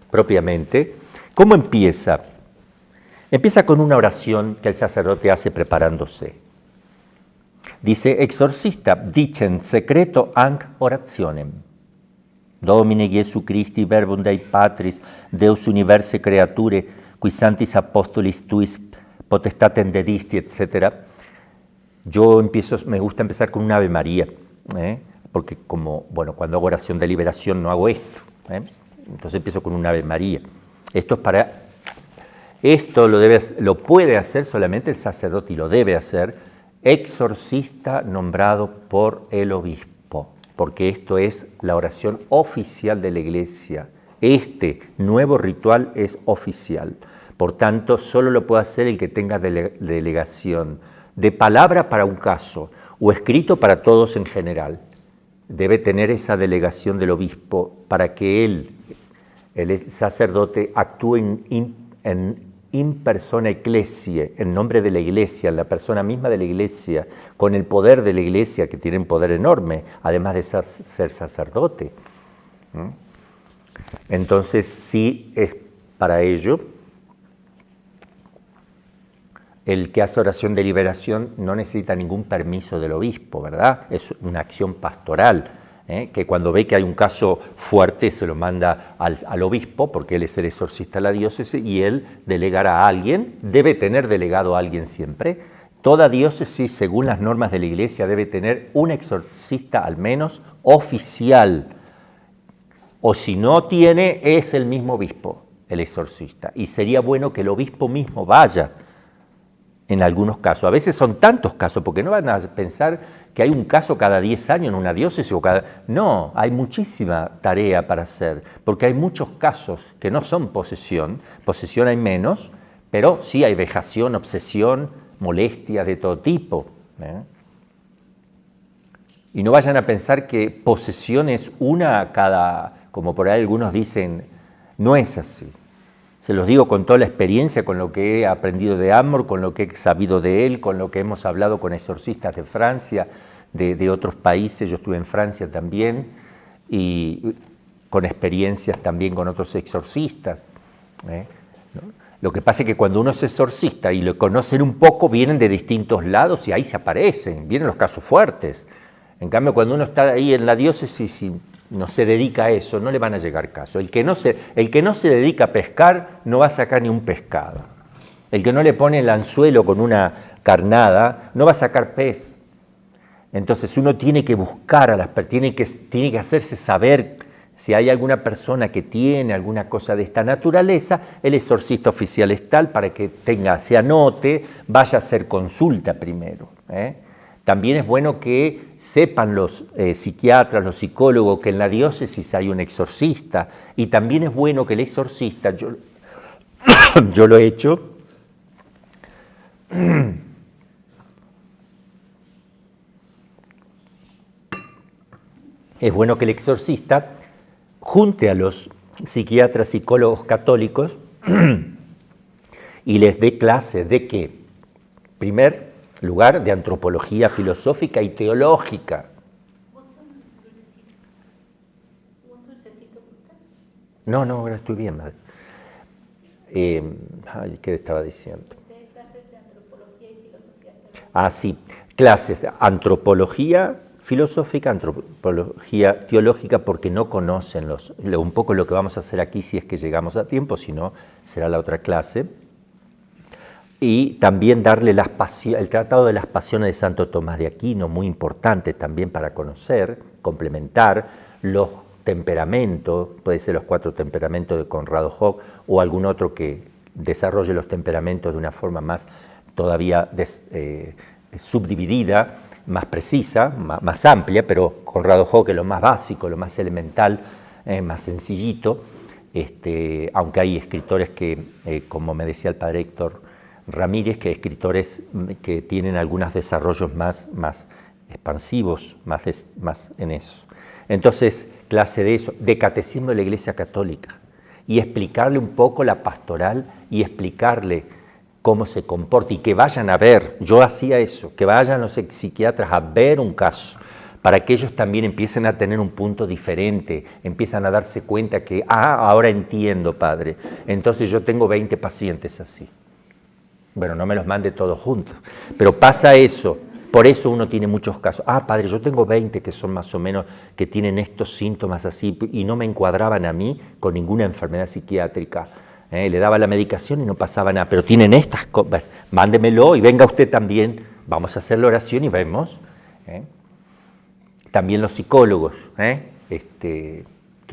propiamente. ¿Cómo empieza? Empieza con una oración que el sacerdote hace preparándose. Dice, exorcista, dicen secreto anc orationem. Domine Jesu Christi, verbum Dei Patris, Deus universe creature, qui santis apostolis tuis potestatem dedisti, etc. Yo me gusta empezar con un Ave María, porque como, bueno, cuando hago oración de liberación no hago esto, entonces empiezo con un Ave María. Esto lo puede hacer solamente el sacerdote y lo debe hacer exorcista nombrado por el obispo, porque esto es la oración oficial de la Iglesia. Este nuevo ritual es oficial. Por tanto, solo lo puede hacer el que tenga delegación de palabra para un caso o escrito para todos en general. Debe tener esa delegación del obispo para que el sacerdote actúe in persona ecclesiae, en nombre de la Iglesia, en la persona misma de la Iglesia, con el poder de la Iglesia, que tiene un poder enorme, además de ser sacerdote. Entonces, sí es para ello. El que hace oración de liberación no necesita ningún permiso del obispo, ¿verdad? Es una acción pastoral, que cuando ve que hay un caso fuerte se lo manda al obispo, porque él es el exorcista de la diócesis, y él delegará a alguien, debe tener delegado a alguien siempre. Toda diócesis, según las normas de la Iglesia, debe tener un exorcista al menos oficial, o si no tiene, es el mismo obispo, el exorcista. Y sería bueno que el obispo mismo vaya en algunos casos. A veces son tantos casos, porque no van a pensar que hay un caso cada 10 años en una diócesis o cada... No, hay muchísima tarea para hacer, porque hay muchos casos que no son posesión hay menos, Pero sí hay vejación, obsesión, molestia de todo tipo. Y no vayan a pensar que posesión es una a cada, como por ahí algunos dicen, no es así. Se los digo con toda la experiencia, con lo que he aprendido de Amor, con lo que he sabido de él, con lo que hemos hablado con exorcistas de Francia, de otros países. Yo estuve en Francia también, y con experiencias también con otros exorcistas. ¿No? Lo que pasa es que cuando uno es exorcista y lo conocen un poco, vienen de distintos lados y ahí se aparecen, vienen los casos fuertes. En cambio, cuando uno está ahí en la diócesis y no se dedica a eso, no le van a llegar caso. El que no se dedica a pescar no va a sacar ni un pescado. El que no le pone el anzuelo con una carnada no va a sacar pez. Entonces uno tiene que buscar a las personas, tiene que hacerse saber si hay alguna persona que tiene alguna cosa de esta naturaleza. El exorcista oficial es tal para que se anote, vaya a hacer consulta primero. También es bueno que sepan los psiquiatras, los psicólogos, que en la diócesis hay un exorcista, y también es bueno que el exorcista, yo lo he hecho, es bueno que el exorcista junte a los psiquiatras, psicólogos católicos y les dé clases de ¿qué? Primer lugar, de antropología filosófica y teológica. No, ahora estoy bien, madre. ¿Qué estaba diciendo? Sí, clases de antropología filosófica, antropología teológica, porque no conocen un poco lo que vamos a hacer aquí si es que llegamos a tiempo, si no, será la otra clase. Y también darle el Tratado de las Pasiones de Santo Tomás de Aquino, muy importante también para conocer, complementar los temperamentos, puede ser los 4 temperamentos de Conrado Hock o algún otro que desarrolle los temperamentos de una forma más todavía subdividida, más precisa, más amplia, pero Conrado Hock es lo más básico, lo más elemental, más sencillito, aunque hay escritores que, como me decía el padre Héctor Ramírez, que escritores que tienen algunos desarrollos más expansivos, más en eso. Entonces, clase de eso, de catecismo de la Iglesia Católica, y explicarle un poco la pastoral y explicarle cómo se comporta y que vayan a ver, yo hacía eso, que vayan los psiquiatras a ver un caso, para que ellos también empiecen a tener un punto diferente, empiezan a darse cuenta que, ahora entiendo, padre, entonces yo tengo 20 pacientes así. Bueno, no me los mande todos juntos, pero pasa eso, por eso uno tiene muchos casos. Padre, yo tengo 20 que son más o menos, que tienen estos síntomas así, y no me encuadraban a mí con ninguna enfermedad psiquiátrica. Le daba la medicación y no pasaba nada, pero tienen estas cosas, mándemelo y venga usted también, vamos a hacer la oración y vemos. También los psicólogos, que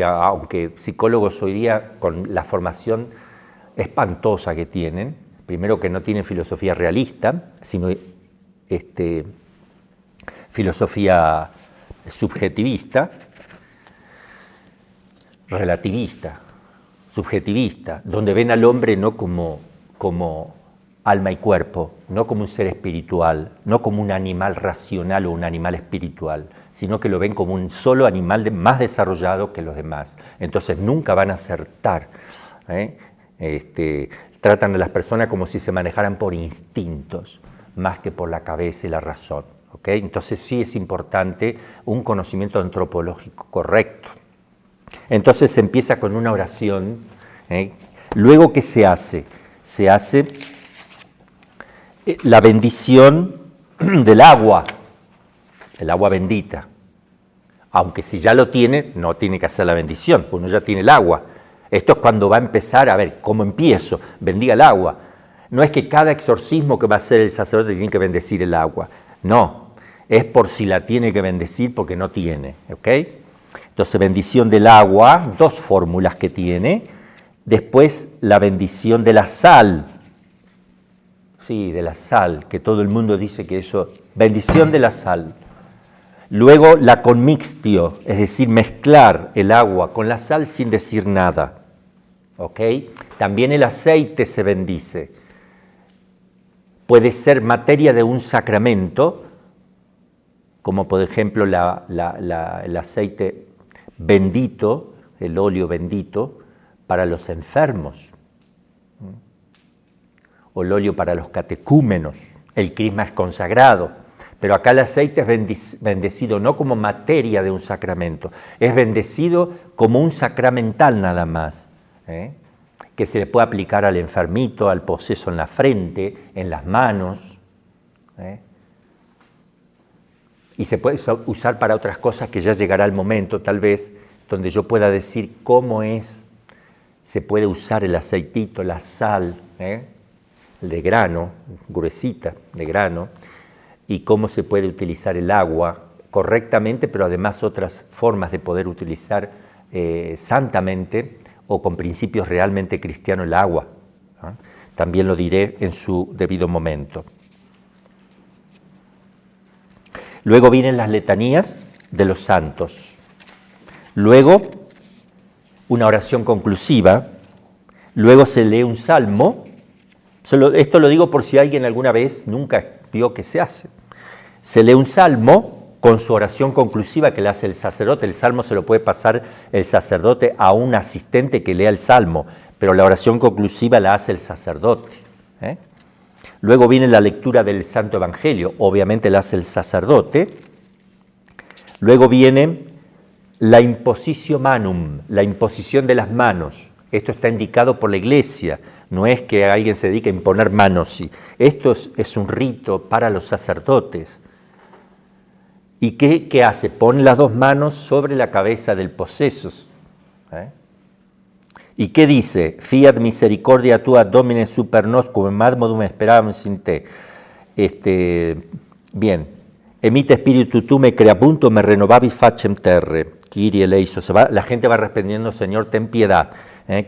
aunque psicólogos hoy día con la formación espantosa que tienen, primero que no tienen filosofía realista, sino filosofía subjetivista, relativista, subjetivista, donde ven al hombre no como alma y cuerpo, no como un ser espiritual, no como un animal racional o un animal espiritual, sino que lo ven como un solo animal más desarrollado que los demás. Entonces nunca van a acertar. Tratan a las personas como si se manejaran por instintos, más que por la cabeza y la razón. ¿Okay? Entonces sí es importante un conocimiento antropológico correcto. Entonces se empieza con una oración. Luego, ¿qué se hace? Se hace la bendición del agua, el agua bendita. Aunque si ya lo tiene, no tiene que hacer la bendición, uno ya tiene el agua. Esto es cuando va a empezar, a ver, ¿cómo empiezo? Bendiga el agua. No es que cada exorcismo que va a hacer el sacerdote tiene que bendecir el agua. No, es por si la tiene que bendecir porque no tiene. ¿Ok? Entonces, bendición del agua, 2 fórmulas que tiene. Después, la bendición de la sal. Sí, de la sal, que todo el mundo dice que eso, bendición de la sal. Luego la conmixtio, es decir, mezclar el agua con la sal sin decir nada. ¿Ok? También el aceite se bendice. puede ser materia de un sacramento, como por ejemplo el aceite bendito, el óleo bendito, para los enfermos, o el óleo para los catecúmenos. El crisma es consagrado, pero acá el aceite es bendecido no como materia de un sacramento, es bendecido como un sacramental nada más, que se le puede aplicar al enfermito, al poseso en la frente, en las manos, y se puede usar para otras cosas que ya llegará el momento, tal vez, donde yo pueda decir cómo se puede usar el aceitito, la sal, de grano, gruesita, de grano, y cómo se puede utilizar el agua correctamente, pero además otras formas de poder utilizar santamente o con principios realmente cristianos el agua. También lo diré en su debido momento. Luego vienen las letanías de los santos. Luego, una oración conclusiva. Luego se lee un salmo. Esto lo digo por si alguien alguna vez nunca vio que se hace. Se lee un salmo con su oración conclusiva que le hace el sacerdote. El salmo se lo puede pasar el sacerdote a un asistente que lea el salmo, pero la oración conclusiva la hace el sacerdote. Luego viene la lectura del Santo Evangelio, obviamente la hace el sacerdote. Luego viene la impositio manum, la imposición de las manos. Esto está indicado por la Iglesia, no es que alguien se dedique a imponer manos. Sí. Esto es un rito para los sacerdotes. ¿Y qué hace? Pone las dos manos sobre la cabeza del poseso. ¿Y qué dice? Fiat misericordia tua domine super nos, cum admodum esperamus in te. Bien. Emite spiritu tu me creabunto, me renovavis facem terre. Kyrie eleison. La gente va respondiendo, Señor, ten piedad.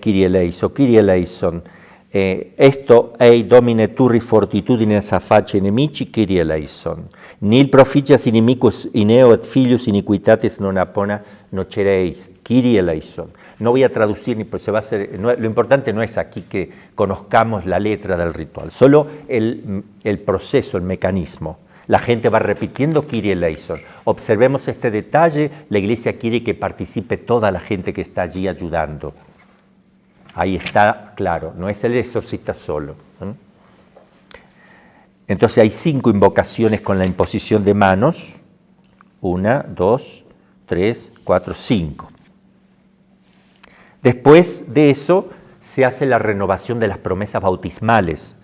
Kyrie eleison, Kyrie eleison. Esto ei domine turris fortitudines a face nemici, Kyrie eleison. Nil proficias inimicus ineo et filius iniquitatis non apona nocereis, Kyrie eleison. No voy a traducir, ni pues se va a hacer, lo importante no es aquí que conozcamos la letra del ritual, solo el proceso, el mecanismo. La gente va repitiendo Kyrie eleison. Observemos este detalle, la Iglesia quiere que participe toda la gente que está allí ayudando. Ahí está claro, no es el exorcista solo. Entonces hay 5 invocaciones con la imposición de manos. 1, 2, 3, 4, 5. Después de eso se hace la renovación de las promesas bautismales.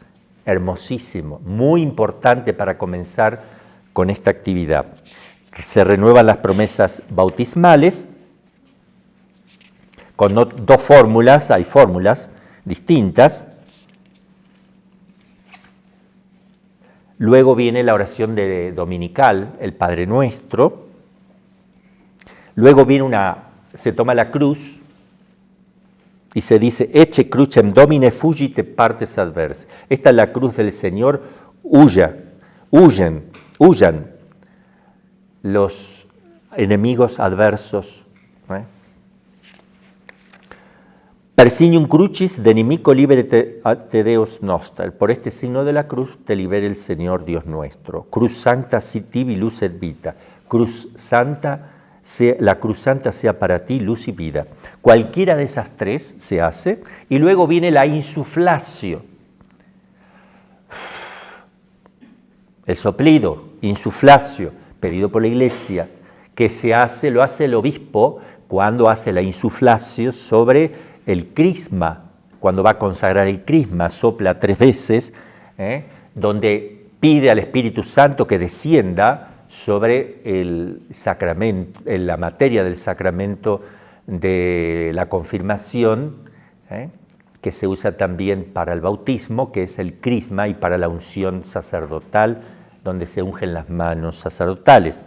Hermosísimo, muy importante para comenzar con esta actividad. Se renuevan las promesas bautismales con dos fórmulas, hay fórmulas distintas. Luego viene la oración dominical, el Padre Nuestro. Luego viene se toma la cruz y se dice, Ecce crucem Domine fugite partes adverse. Esta es la cruz del Señor, huyan los enemigos adversos. Persignum crucis de nimico libere te Deus noster. Por este signo de la cruz te libere el Señor Dios nuestro. Cruz sancta sit tibi luz et vita. Cruz santa, la cruz santa sea para ti luz y vida. Cualquiera de esas 3 se hace y luego viene la insuflacio. El soplido, insuflacio, pedido por la Iglesia, que lo hace el obispo cuando hace la insuflacio sobre el crisma, cuando va a consagrar el crisma, sopla 3 veces, donde pide al Espíritu Santo que descienda sobre el sacramento, en la materia del sacramento de la confirmación, que se usa también para el bautismo, que es el crisma, y para la unción sacerdotal, donde se ungen las manos sacerdotales.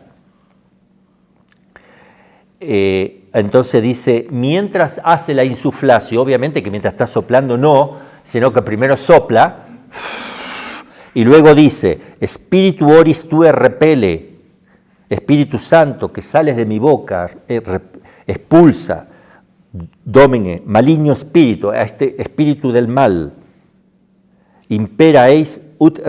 Entonces dice, mientras hace la insuflación, obviamente que mientras está soplando no, sino que primero sopla, y luego dice, Spiritu oris tue repele, Espíritu Santo, que sales de mi boca, expulsa, domine, maligno espíritu, a este espíritu del mal, impera eis ut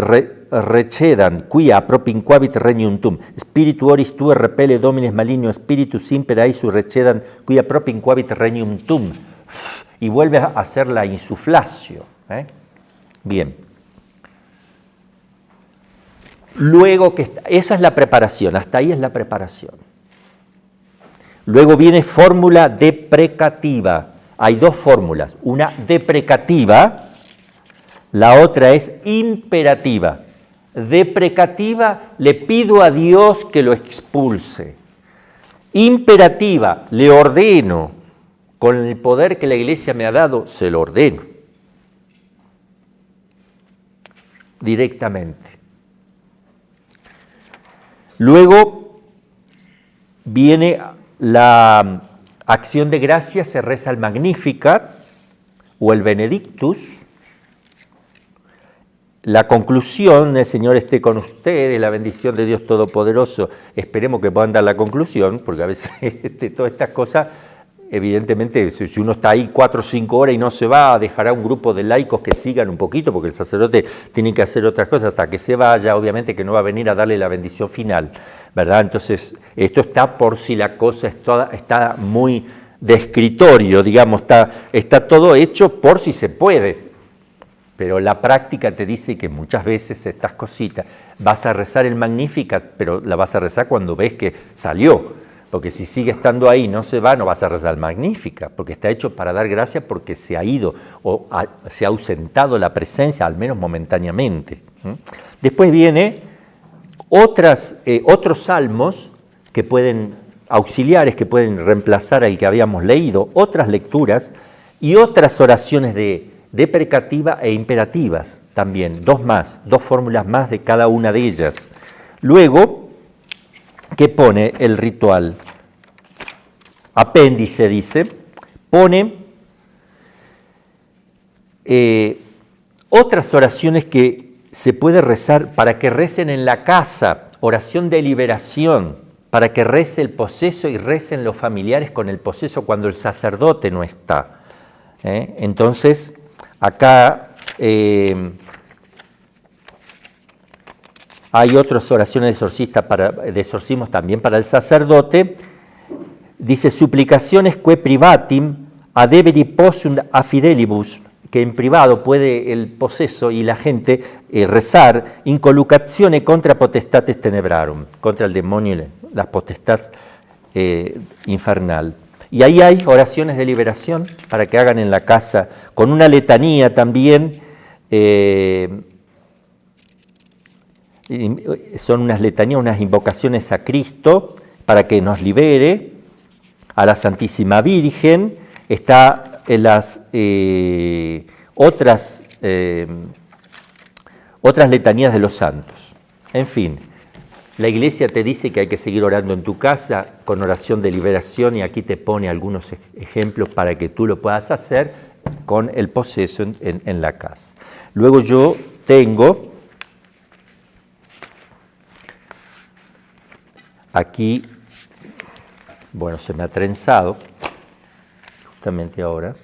recedam, quia propinquavit regnum tuum. Spiritu oris tue repele domines maligno, spiritus impera eisu recedam, quia propinquavit regnum tuum. Y vuelve a hacer la insuflacio. Bien. Luego esa es la preparación, hasta ahí es la preparación. Luego viene fórmula deprecativa. Hay dos fórmulas, una deprecativa, la otra es imperativa. Deprecativa, le pido a Dios que lo expulse. Imperativa, le ordeno, con el poder que la Iglesia me ha dado, se lo ordeno. Directamente. Luego viene la acción de gracias, se reza el Magnificat o el Benedictus. La conclusión, el Señor esté con ustedes, la bendición de Dios Todopoderoso. Esperemos que puedan dar la conclusión, porque a veces todas estas cosas, evidentemente, si uno está ahí 4 o 5 horas y no se va, dejará un grupo de laicos que sigan un poquito, porque el sacerdote tiene que hacer otras cosas hasta que se vaya, obviamente que no va a venir a darle la bendición final, ¿verdad? Entonces, esto está por si la cosa está muy de escritorio, digamos, está todo hecho por si se puede. Pero la práctica te dice que muchas veces estas cositas, vas a rezar el Magnificat, pero la vas a rezar cuando ves que salió. Porque si sigue estando ahí, no se va, no vas a rezar el Magnificat, porque está hecho para dar gracias porque se ha ido o se ha ausentado la presencia, al menos momentáneamente. Después viene otros salmos que pueden, auxiliares que pueden reemplazar al que habíamos leído, otras lecturas y otras oraciones deprecativa e imperativas también, dos fórmulas más de cada una de ellas. Luego, ¿qué pone el ritual? Apéndice dice, pone otras oraciones que se puede rezar para que recen en la casa, oración de liberación, para que rece el poseso y recen los familiares con el poseso cuando el sacerdote no está. Entonces, acá hay otras oraciones de exorcismos también para el sacerdote. Dice, suplicaciones que privatim adeveri possunt a fidelibus, que en privado puede el poseso y la gente rezar, incollucazione contra potestates tenebrarum, contra el demonio y las potestades infernal. Y ahí hay oraciones de liberación para que hagan en la casa, con una letanía también. Son unas letanías, unas invocaciones a Cristo para que nos libere, a la Santísima Virgen, está en las otras letanías de los santos. En fin, la Iglesia te dice que hay que seguir orando en tu casa con oración de liberación y aquí te pone algunos ejemplos para que tú lo puedas hacer con el poseso en la casa. Luego yo tengo aquí, bueno, se me ha trenzado justamente ahora.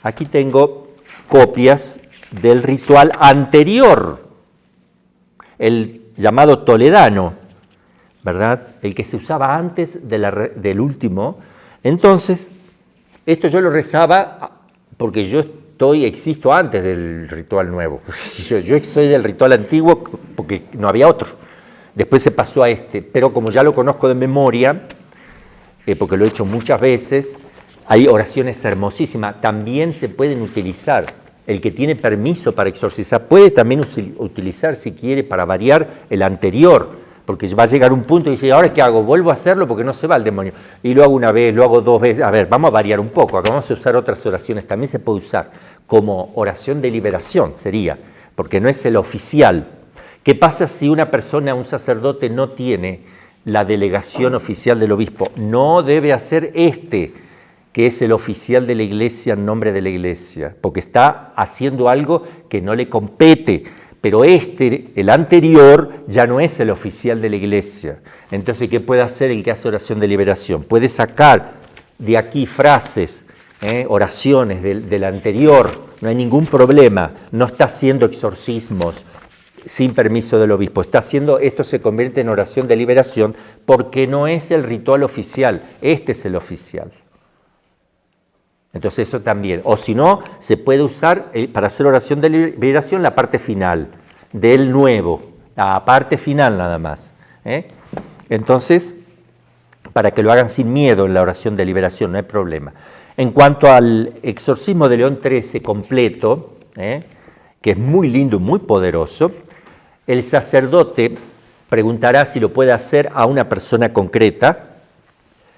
Aquí tengo copias del ritual anterior, el llamado toledano, ¿verdad? El que se usaba antes del último. Entonces, esto yo lo rezaba porque yo existo antes del ritual nuevo. Yo soy del ritual antiguo porque no había otro. Después se pasó a este, pero como ya lo conozco de memoria, porque lo he hecho muchas veces, hay oraciones hermosísimas. También se pueden utilizar. El que tiene permiso para exorcizar puede también utilizar, si quiere, para variar el anterior, porque va a llegar un punto y dice, ¿ahora qué hago? Vuelvo a hacerlo porque no se va el demonio. Y lo hago una vez, lo hago 2 veces. A ver, vamos a variar un poco. Acá vamos a usar otras oraciones. También se puede usar como oración de liberación, sería, porque no es el oficial. ¿Qué pasa si una persona, un sacerdote, no tiene la delegación oficial del obispo? No debe hacer que es el oficial de la Iglesia en nombre de la Iglesia, porque está haciendo algo que no le compete, pero el anterior, ya no es el oficial de la Iglesia. Entonces, ¿qué puede hacer el que hace oración de liberación? Puede sacar de aquí frases oraciones del anterior, no hay ningún problema, no está haciendo exorcismos sin permiso del obispo, esto se convierte en oración de liberación porque no es el ritual oficial, este es el oficial. Entonces eso también, o si no, se puede usar para hacer oración de liberación la parte final del nuevo, la parte final nada más. Entonces, para que lo hagan sin miedo en la oración de liberación, no hay problema. En cuanto al exorcismo de León XIII completo, que es muy lindo y muy poderoso, el sacerdote preguntará si lo puede hacer a una persona concreta.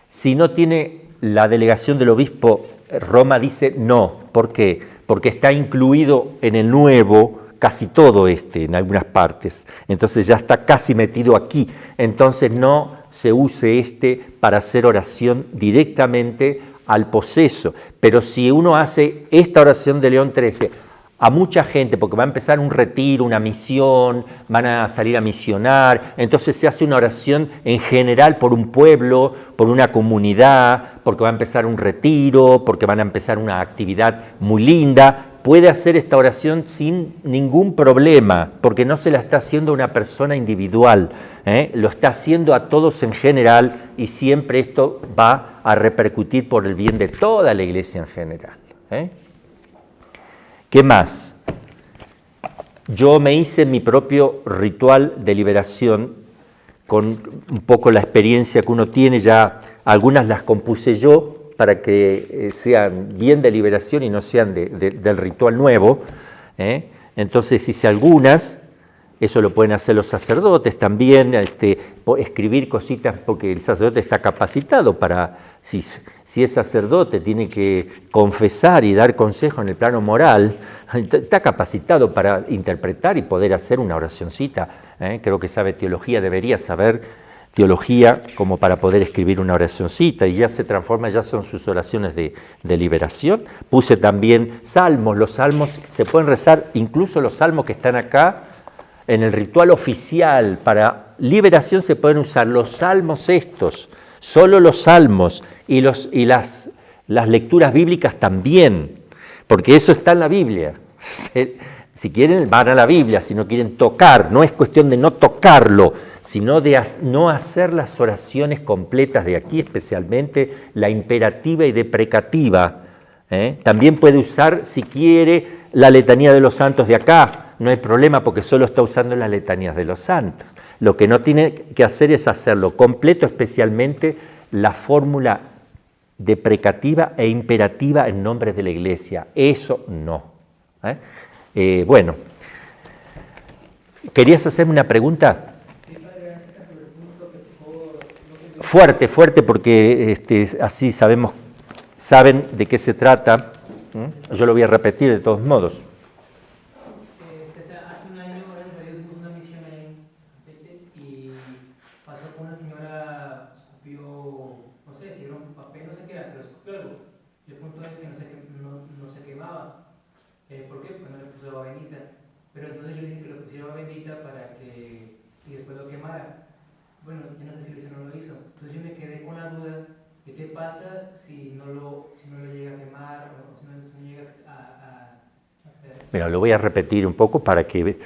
Si no tiene la delegación del obispo, Roma dice no. ¿Por qué? Porque está incluido en el nuevo casi todo en algunas partes. Entonces ya está casi metido aquí. Entonces no se use para hacer oración directamente al poseso. Pero si uno hace esta oración de León XIII a mucha gente, porque va a empezar un retiro, una misión, van a salir a misionar, entonces se hace una oración en general por un pueblo, por una comunidad, porque va a empezar un retiro, porque van a empezar una actividad muy linda, puede hacer esta oración sin ningún problema, porque no se la está haciendo a una persona individual, lo está haciendo a todos en general y siempre esto va a repercutir por el bien de toda la iglesia en general. ¿Qué más? Yo me hice mi propio ritual de liberación con un poco la experiencia que uno tiene, ya algunas las compuse yo para que sean bien de liberación y no sean del ritual nuevo. Entonces hice algunas, eso lo pueden hacer los sacerdotes también, escribir cositas porque el sacerdote está capacitado para, si es sacerdote, tiene que confesar y dar consejo en el plano moral, está capacitado para interpretar y poder hacer una oracioncita. Creo que sabe teología, debería saber teología como para poder escribir una oracioncita y ya se transforma, ya son sus oraciones de liberación. Puse también salmos, los salmos se pueden rezar, incluso los salmos que están acá, en el ritual oficial para liberación se pueden usar los salmos estos, solo los salmos y las lecturas bíblicas también, porque eso está en la Biblia. Si quieren van a la Biblia, si no quieren tocar, no es cuestión de no tocarlo, sino de no hacer las oraciones completas de aquí, especialmente la imperativa y deprecativa. También puede usar, si quiere, la letanía de los santos de acá, no hay problema porque solo está usando las letanías de los santos. Lo que no tiene que hacer es hacerlo completo, especialmente la fórmula deprecativa e imperativa en nombre de la Iglesia. Eso no. Bueno, ¿querías hacerme una pregunta? Fuerte, porque así saben de qué se trata. Yo lo voy a repetir de todos modos. Hace un año, gracias a Dios, hicimos una misión ahí en Campeche y pasó con una señora, escupió, no sé si era un papel, no sé qué era, pero escupió algo. Y el punto es que no se quemaba. ¿Por qué? Pues no le puso agua bendita. Pero entonces yo dije que lo pusiera agua bendita para que y después lo quemara. Bueno, yo no sé si lo hizo o no lo hizo. Entonces yo me quedé con la duda de qué pasa si no lo llega a quemar o si no llega a hacer. Bueno, lo voy a repetir un poco para que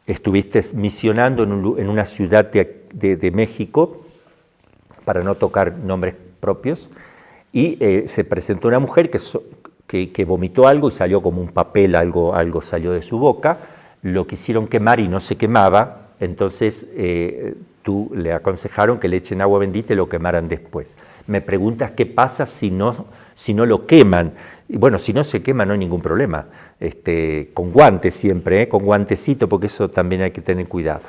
estuviste misionando en una ciudad de México, para no tocar nombres propios, y se presentó una mujer que vomitó algo y salió como un papel, algo salió de su boca, lo quisieron quemar y no se quemaba, entonces le aconsejaron que le echen agua bendita y lo quemaran después. Me preguntas qué pasa si no lo queman. Y bueno, si no se quema no hay ningún problema, con guantes siempre, con guantecito, porque eso también hay que tener cuidado.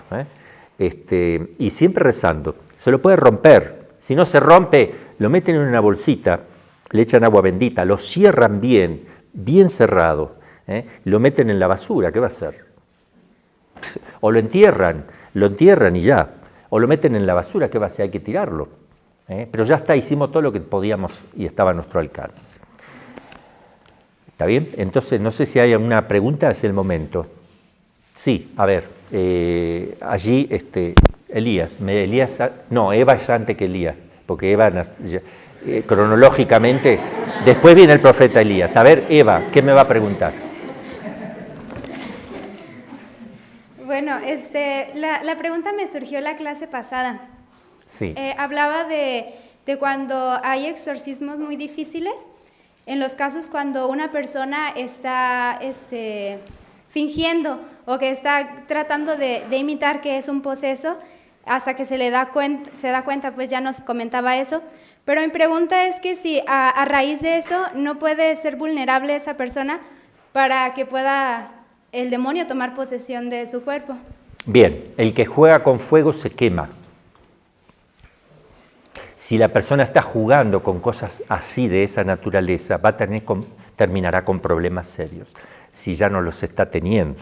Y siempre rezando, se lo puede romper, si no se rompe, lo meten en una bolsita, le echan agua bendita, lo cierran bien cerrado, lo meten en la basura, ¿qué va a hacer? O lo entierran y ya, o lo meten en la basura, ¿qué va a hacer? Hay que tirarlo. Pero ya está, hicimos todo lo que podíamos y estaba a nuestro alcance. ¿Está bien? Entonces, no sé si hay alguna pregunta, es el momento. Sí, a ver, allí Eva es antes que Elías, porque Eva cronológicamente. Después viene el profeta Elías. A ver, Eva, ¿qué me va a preguntar? Bueno, la pregunta me surgió la clase pasada. Sí. Hablaba de cuando hay exorcismos muy difíciles, en los casos cuando una persona está fingiendo o que está tratando de imitar que es un poseso, hasta que se da cuenta, pues ya nos comentaba eso. Pero mi pregunta es que si a raíz de eso no puede ser vulnerable esa persona para que pueda el demonio tomar posesión de su cuerpo. Bien, el que juega con fuego se quema. Si la persona está jugando con cosas así de esa naturaleza, terminará con problemas serios, si ya no los está teniendo.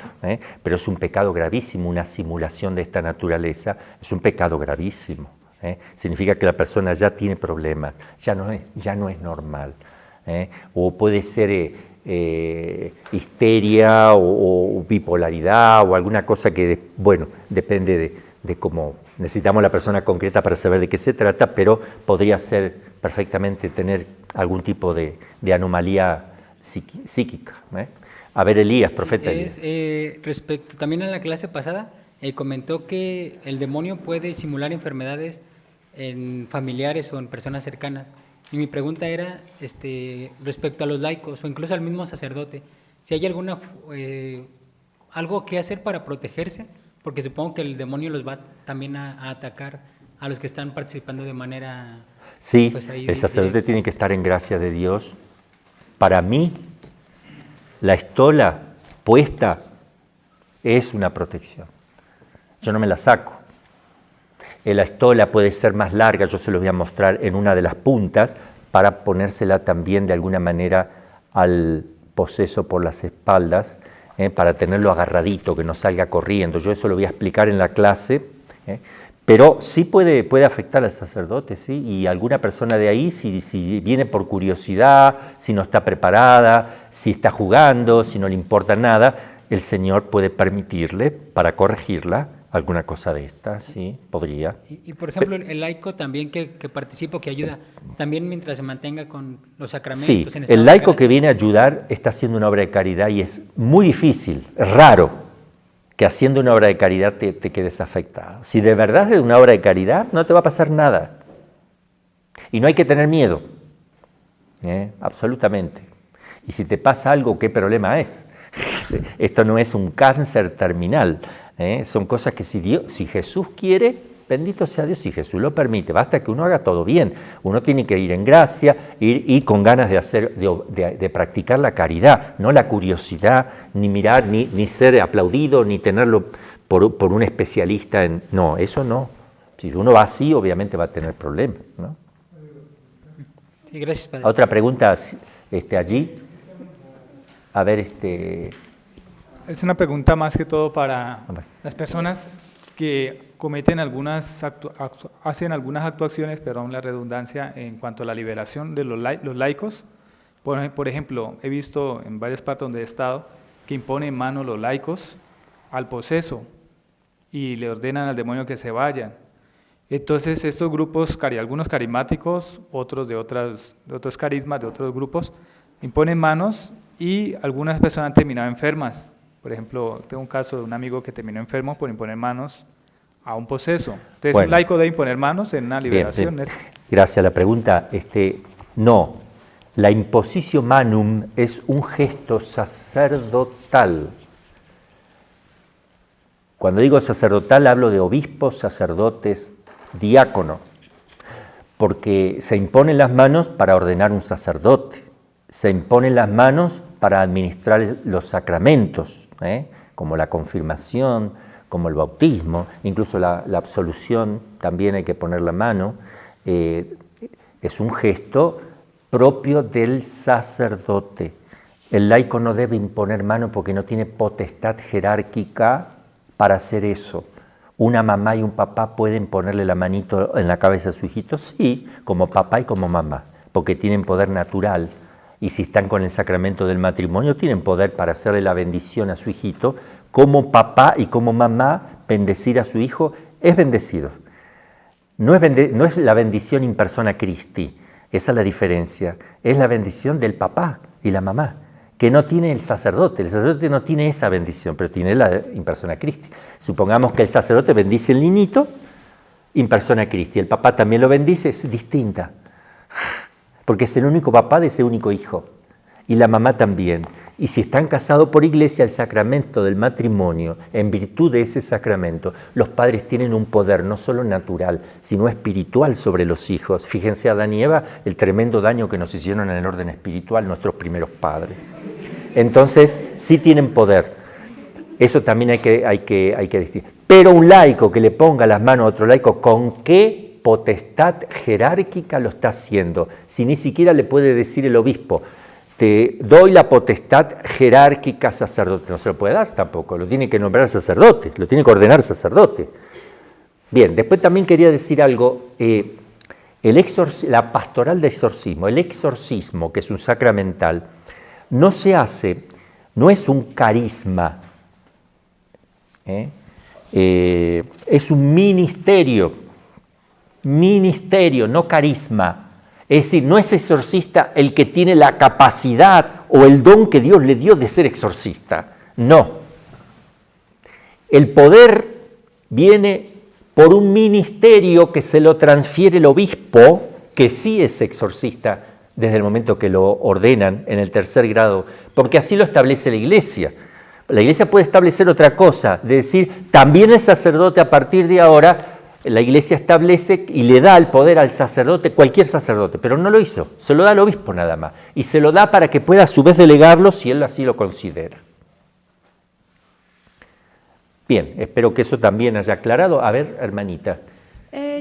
Pero es un pecado gravísimo, una simulación de esta naturaleza, es un pecado gravísimo. Significa que la persona ya tiene problemas, ya no es normal. O puede ser histeria o bipolaridad o alguna cosa que, bueno, depende de cómo. Necesitamos la persona concreta para saber de qué se trata, pero podría ser perfectamente tener algún tipo de anomalía psíquica. A ver, Elías, profeta Elías. Respecto también a la clase pasada, comentó que el demonio puede simular enfermedades en familiares o en personas cercanas. Y mi pregunta era respecto a los laicos o incluso al mismo sacerdote, si hay algo que hacer para protegerse, porque supongo que el demonio los va también a atacar a los que están participando de manera... Sí, pues, ahí el sacerdote tiene que estar en gracia de Dios. Para mí, la estola puesta es una protección. Yo no me la saco. La estola puede ser más larga, yo se lo voy a mostrar en una de las puntas, para ponérsela también de alguna manera al poseso por las espaldas, para tenerlo agarradito, que no salga corriendo. Yo eso lo voy a explicar en la clase, pero sí puede afectar al sacerdote, ¿sí? Y alguna persona de ahí, si viene por curiosidad, si no está preparada, si está jugando, si no le importa nada, el Señor puede permitirle, para corregirla, alguna cosa de esta, sí, podría. Y por ejemplo, el laico también que participa, que ayuda, también mientras se mantenga con los sacramentos. Sí, en estado el de laico gracia. que viene a ayudar está haciendo una obra de caridad y es muy difícil, es raro que haciendo una obra de caridad te quedes afectado. Si de verdad es una obra de caridad, no te va a pasar nada. Y no hay que tener miedo, absolutamente. Y si te pasa algo, ¿qué problema es? Esto no es un cáncer terminal. Son cosas que si Jesús quiere, bendito sea Dios, si Jesús lo permite, basta que uno haga todo bien. Uno tiene que ir en gracia, ir con ganas de practicar la caridad, no la curiosidad, ni mirar, ni ser aplaudido, ni tenerlo por un especialista en... No, eso no. Si uno va así, obviamente va a tener problemas, ¿no? Sí, gracias, padre. Otra pregunta allí. A ver, Es una pregunta más que todo para las personas que cometen hacen algunas actuaciones, perdón la redundancia, en cuanto a la liberación de los laicos. Por ejemplo, he visto en varias partes donde he estado que imponen mano los laicos al poseso y le ordenan al demonio que se vayan. Entonces estos grupos, algunos carismáticos, otros de otros carismas, de otros grupos, imponen manos y algunas personas han terminado enfermas. Por ejemplo, tengo un caso de un amigo que terminó enfermo por imponer manos a un poseso. Entonces, bueno, ¿un laico debe imponer manos en una liberación? Bien. Gracias. La pregunta, no. La imposición manum es un gesto sacerdotal. Cuando digo sacerdotal, hablo de obispos, sacerdotes, diáconos, porque se imponen las manos para ordenar un sacerdote, se imponen las manos para administrar los sacramentos, como la confirmación, como el bautismo, incluso la absolución, también hay que poner la mano. Es un gesto propio del sacerdote. El laico no debe imponer mano porque no tiene potestad jerárquica para hacer eso. ¿Una mamá y un papá pueden ponerle la manito en la cabeza a su hijito? Sí, como papá y como mamá, porque tienen poder natural. Y si están con el sacramento del matrimonio, tienen poder para hacerle la bendición a su hijito. Como papá y como mamá, bendecir a su hijo es bendecido. No es la bendición in persona Christi, Esa es la diferencia. Es la bendición del papá y la mamá, que no tiene el sacerdote. El sacerdote no tiene esa bendición, pero tiene la in persona Christi. Supongamos que el sacerdote bendice el niñito, in persona Christi. El papá también lo bendice, es distinta. Porque es el único papá de ese único hijo. Y la mamá también. Y si están casados por iglesia, el sacramento del matrimonio, en virtud de ese sacramento, los padres tienen un poder no solo natural, sino espiritual sobre los hijos. Fíjense Adán y Eva, el tremendo daño que nos hicieron en el orden espiritual nuestros primeros padres. Entonces, sí tienen poder. Eso también hay que distinguir. Pero un laico que le ponga las manos a otro laico, ¿con qué potestad jerárquica lo está haciendo? Si ni siquiera le puede decir el obispo, te doy la potestad jerárquica sacerdote. No se lo puede dar tampoco, lo tiene que nombrar sacerdote, lo tiene que ordenar sacerdote. Bien, después también quería decir algo, la pastoral de exorcismo, el exorcismo, que es un sacramental, no se hace, no es un carisma, es un ministerio, no carisma. Es decir, no es exorcista el que tiene la capacidad o el don que Dios le dio de ser exorcista. No. El poder viene por un ministerio que se lo transfiere el obispo, que sí es exorcista desde el momento que lo ordenan en el 3er grado, porque así lo establece la Iglesia. La Iglesia puede establecer otra cosa, de decir, también el sacerdote a partir de ahora. La Iglesia establece y le da el poder al sacerdote, cualquier sacerdote, pero no lo hizo, se lo da al obispo nada más, y se lo da para que pueda a su vez delegarlo si él así lo considera. Bien, espero que eso también haya aclarado. A ver, hermanita.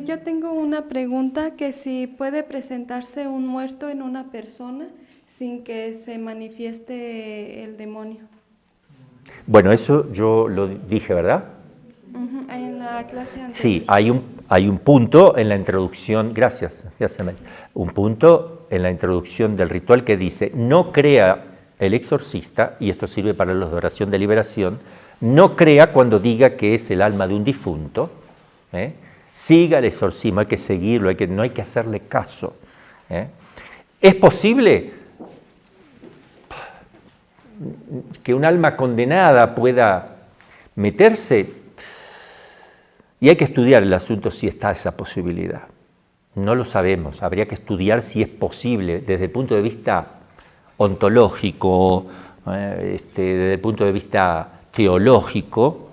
Yo tengo una pregunta, que si puede presentarse un muerto en una persona sin que se manifieste el demonio. Bueno, eso yo lo dije, ¿verdad? En la clase anterior. Sí, hay un punto en la introducción, gracias, un punto en la introducción del ritual que dice, no crea el exorcista, y esto sirve para los de oración de liberación, no crea cuando diga que es el alma de un difunto, siga el exorcismo, hay que seguirlo, no hay que hacerle caso. ¿Es posible que un alma condenada pueda meterse? Y hay que estudiar el asunto si está esa posibilidad. No lo sabemos, habría que estudiar si es posible desde el punto de vista ontológico, desde el punto de vista teológico,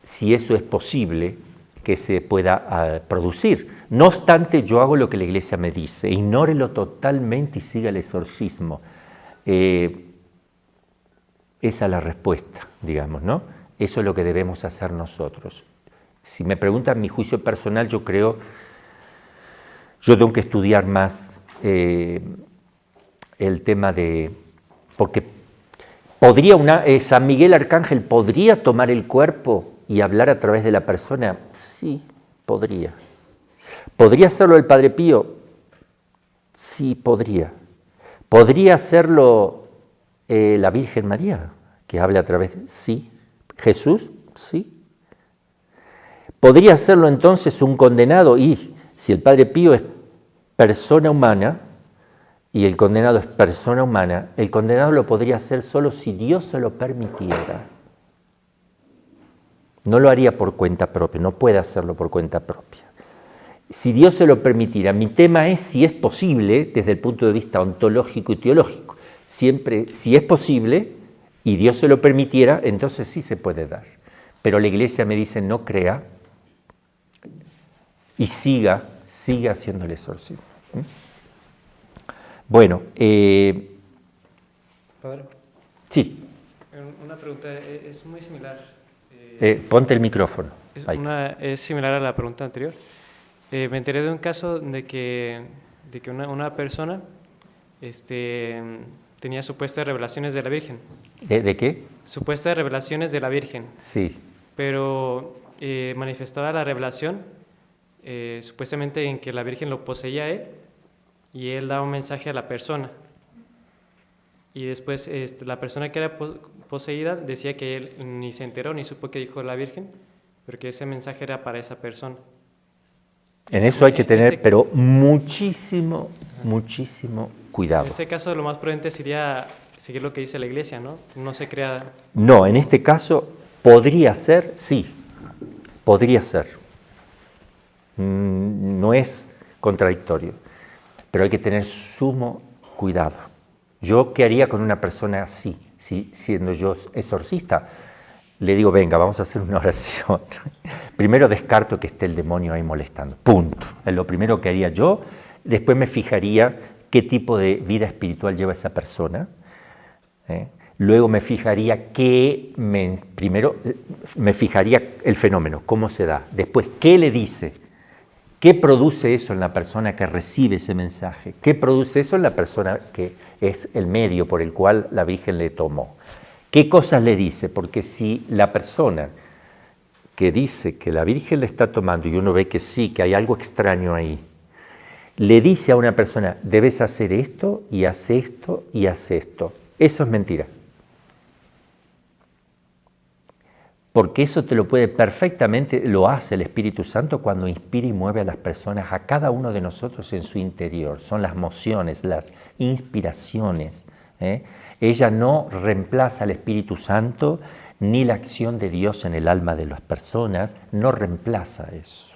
si eso es posible que se pueda producir. No obstante, yo hago lo que la Iglesia me dice, ignórelo totalmente y siga el exorcismo. Esa es la respuesta, digamos, ¿no? Eso es lo que debemos hacer nosotros. Si me preguntan mi juicio personal, yo creo, yo tengo que estudiar más el tema de, porque podría San Miguel Arcángel podría tomar el cuerpo y hablar a través de la persona. Sí, podría. ¿Podría hacerlo el Padre Pío? Sí, podría. ¿Podría hacerlo la Virgen María, que hable a través de... Sí. ¿Jesús? Sí. ¿Podría hacerlo entonces un condenado? Y si el Padre Pío es persona humana y el condenado es persona humana, el condenado lo podría hacer solo si Dios se lo permitiera. No lo haría por cuenta propia, no puede hacerlo por cuenta propia. Si Dios se lo permitiera, mi tema es si es posible desde el punto de vista ontológico y teológico. Siempre, si es posible y Dios se lo permitiera, entonces sí se puede dar. Pero la Iglesia me dice no crea, y siga haciendo el exorcismo. Bueno, Padre. Sí. Una pregunta, es muy similar. Ponte el micrófono. Es similar a la pregunta anterior. Me enteré de un caso de que una persona tenía supuestas revelaciones de la Virgen. ¿De qué? Supuestas revelaciones de la Virgen. Sí. Pero manifestaba la revelación supuestamente en que la Virgen lo poseía a él y él daba un mensaje a la persona. Y después la persona que era poseída decía que él ni se enteró ni supo qué dijo la Virgen, pero que ese mensaje era para esa persona. En eso hay que tener, este- pero muchísimo cuidado. En este caso, lo más prudente sería seguir lo que dice la Iglesia, ¿no? No se crea... No, en este caso podría ser, sí, podría ser. No es contradictorio, pero hay que tener sumo cuidado. ¿Yo qué haría con una persona así? Si, siendo yo exorcista, le digo, venga, vamos a hacer una oración. Primero descarto que esté el demonio ahí molestando, punto. Es lo primero que haría yo. Después me fijaría qué tipo de vida espiritual lleva esa persona. Luego me fijaría primero me fijaría el fenómeno, cómo se da. Después, ¿qué le dice? ¿Qué produce eso en la persona que recibe ese mensaje? ¿Qué produce eso en la persona que es el medio por el cual la Virgen le tomó? ¿Qué cosas le dice? Porque si la persona que dice que la Virgen le está tomando y uno ve que sí, que hay algo extraño ahí, le dice a una persona, debes hacer esto y hace esto y hace esto. Eso es mentira. Porque eso te lo puede perfectamente, lo hace el Espíritu Santo cuando inspira y mueve a las personas, a cada uno de nosotros en su interior. Son las mociones, las inspiraciones. Ella no reemplaza al Espíritu Santo ni la acción de Dios en el alma de las personas, no reemplaza eso.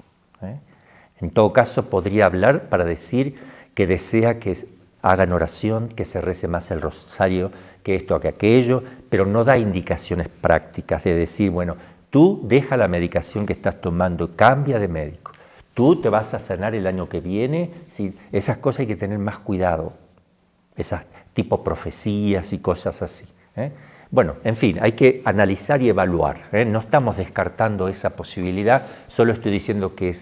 En todo caso, podría hablar para decir que desea que hagan oración, que se rece más el rosario, que esto, que aquello, pero no da indicaciones prácticas de decir, bueno, tú deja la medicación que estás tomando, cambia de médico, tú te vas a sanar el año que viene. Sí, esas cosas hay que tener más cuidado, esas tipo profecías y cosas así. Bueno, en fin, hay que analizar y evaluar. No estamos descartando esa posibilidad, solo estoy diciendo que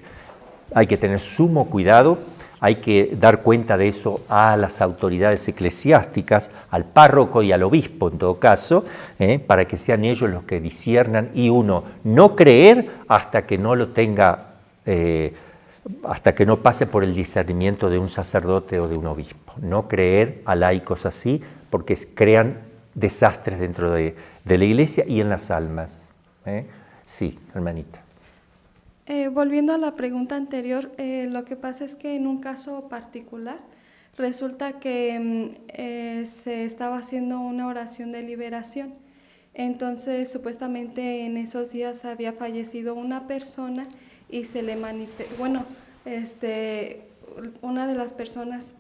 hay que tener sumo cuidado. Hay que dar cuenta de eso a las autoridades eclesiásticas, al párroco y al obispo en todo caso, para que sean ellos los que disciernan y uno no creer hasta que no lo tenga, hasta que no pase por el discernimiento de un sacerdote o de un obispo. No creer a laicos así porque crean desastres dentro de la iglesia y en las almas. Sí, hermanita. Volviendo a la pregunta anterior, lo que pasa es que en un caso particular resulta que se estaba haciendo una oración de liberación. Entonces, supuestamente en esos días había fallecido una persona y se le una de las personas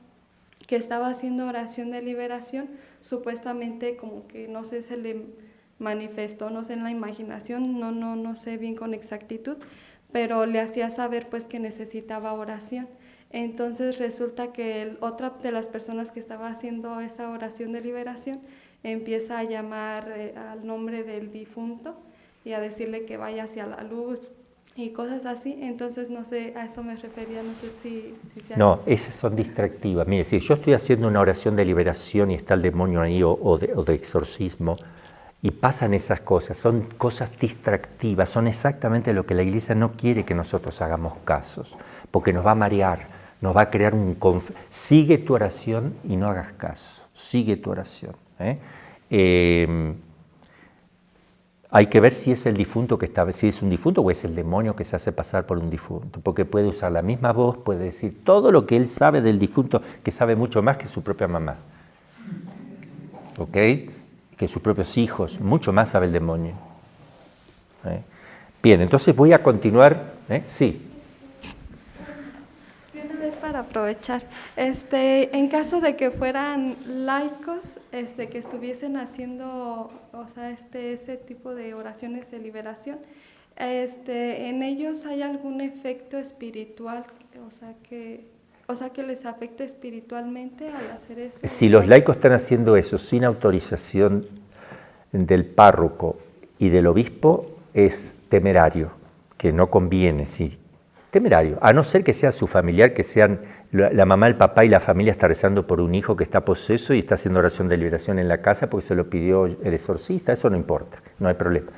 que estaba haciendo oración de liberación, supuestamente como que no sé, se le manifestó, no sé, en la imaginación, no sé bien con exactitud, pero le hacía saber pues que necesitaba oración. Entonces resulta que otra de las personas que estaba haciendo esa oración de liberación empieza a llamar al nombre del difunto y a decirle que vaya hacia la luz y cosas así. Entonces no sé, a eso me refería, no sé si sea... No, esas son distractivas. Mire, si yo estoy haciendo una oración de liberación y está el demonio ahí o de exorcismo, y pasan esas cosas, son cosas distractivas, son exactamente lo que la Iglesia no quiere que nosotros hagamos casos, porque nos va a marear, nos va a crear un conflicto. Sigue tu oración y no hagas caso, sigue tu oración. Hay que ver si es el difunto que está, si es un difunto o es el demonio que se hace pasar por un difunto, porque puede usar la misma voz, puede decir todo lo que él sabe del difunto, que sabe mucho más que su propia mamá. ¿Ok? Que sus propios hijos, mucho más sabe el demonio. Bien, entonces voy a continuar. Sí. De una vez para aprovechar, en caso de que fueran laicos, que estuviesen haciendo, o sea, ese tipo de oraciones de liberación, ¿en ellos hay algún efecto espiritual, o sea que les afecta espiritualmente al hacer eso? Si los laicos están haciendo eso sin autorización del párroco y del obispo, es temerario, que no conviene, sí, temerario, a no ser que sea su familiar, que sean la mamá, el papá y la familia está rezando por un hijo que está poseso y está haciendo oración de liberación en la casa porque se lo pidió el exorcista, eso no importa, no hay problema.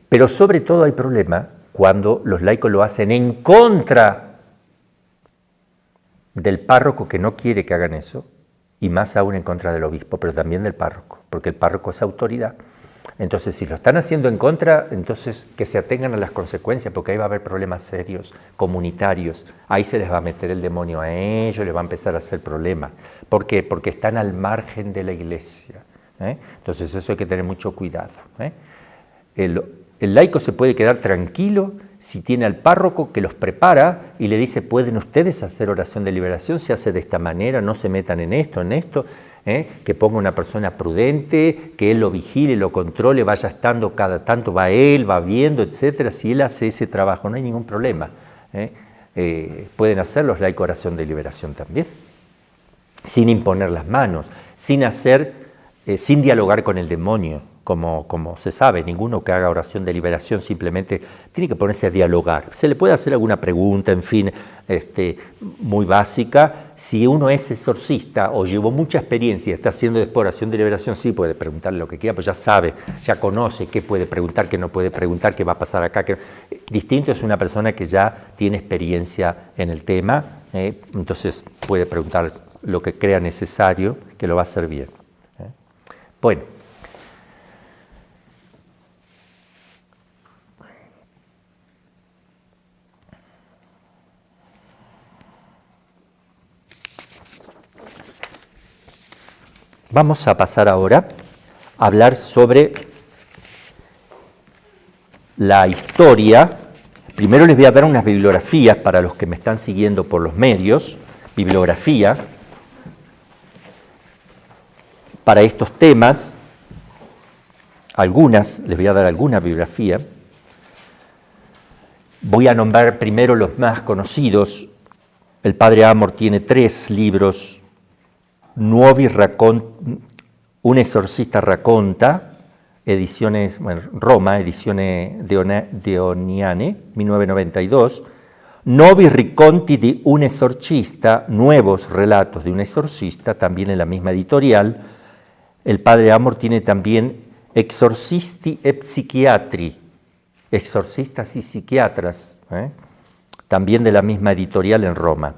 Pero sobre todo hay problema cuando los laicos lo hacen en contra del párroco que no quiere que hagan eso, y más aún en contra del obispo, pero también del párroco, porque el párroco es autoridad. Entonces, si lo están haciendo en contra, entonces que se atengan a las consecuencias, porque ahí va a haber problemas serios, comunitarios. Ahí se les va a meter el demonio a ellos, les va a empezar a hacer problemas. ¿Por qué? Porque están al margen de la iglesia. Entonces, eso hay que tener mucho cuidado. El laico se puede quedar tranquilo si tiene al párroco que los prepara y le dice, ¿pueden ustedes hacer oración de liberación? Se hace de esta manera, no se metan en esto, que ponga una persona prudente, que él lo vigile, lo controle, vaya estando cada tanto, va él, va viendo, etcétera. Si él hace ese trabajo, no hay ningún problema. Pueden hacer los laicos oración de liberación también, sin imponer las manos, sin dialogar con el demonio, como se sabe. Ninguno que haga oración de liberación simplemente tiene que ponerse a dialogar. Se le puede hacer alguna pregunta, en fin, muy básica. Si uno es exorcista o llevó mucha experiencia y está haciendo después oración de liberación, sí puede preguntarle lo que quiera, pues ya sabe, ya conoce qué puede preguntar, qué no puede preguntar, qué va a pasar acá. Distinto es una persona que ya tiene experiencia en el tema, entonces puede preguntar lo que crea necesario, que lo va a hacer bien. Bueno. Vamos a pasar ahora a hablar sobre la historia. Primero les voy a dar unas bibliografías para los que me están siguiendo por los medios, bibliografía para estos temas. Les voy a dar alguna bibliografía. Voy a nombrar primero los más conocidos. El padre Amor tiene 3 libros. Nuovi un exorcista racconta, ediciones, Roma, ediciones Deoniane, 1992. Novi racconti di un esorcista, nuevos relatos de un exorcista, también en la misma editorial. El padre Amor tiene también Exorcisti e psichiatri, exorcistas y psiquiatras, también de la misma editorial en Roma.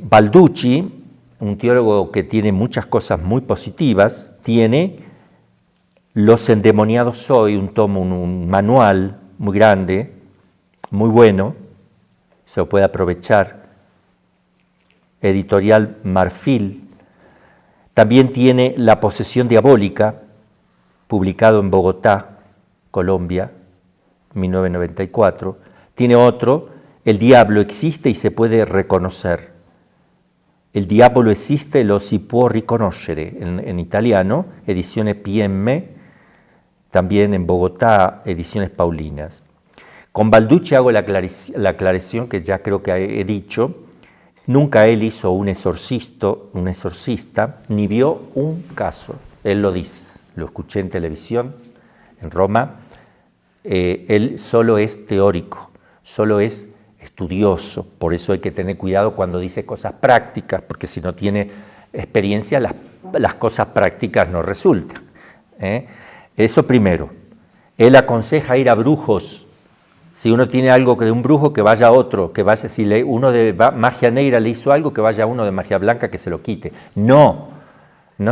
Balducci, un teólogo que tiene muchas cosas muy positivas, tiene Los endemoniados hoy, un tomo, un manual muy grande, muy bueno, se lo puede aprovechar. Editorial Marfil. También tiene La posesión diabólica, publicado en Bogotá, Colombia, 1994. Tiene otro, El diablo existe y se puede reconocer. El diavolo esiste, lo si può riconoscere, en italiano, ediciones PM, también en Bogotá, ediciones Paulinas. Con Balducci hago la aclaración que ya creo que he dicho. Nunca él hizo un exorcista, ni vio un caso. Él lo dice, lo escuché en televisión, en Roma. Él solo es teórico, solo es estudioso, por eso hay que tener cuidado cuando dice cosas prácticas, porque si no tiene experiencia, las cosas prácticas no resultan. Eso primero. Él aconseja ir a brujos. Si uno tiene algo de un brujo, que vaya a otro, que vaya, si uno de magia negra le hizo algo, que vaya a uno de magia blanca que se lo quite. No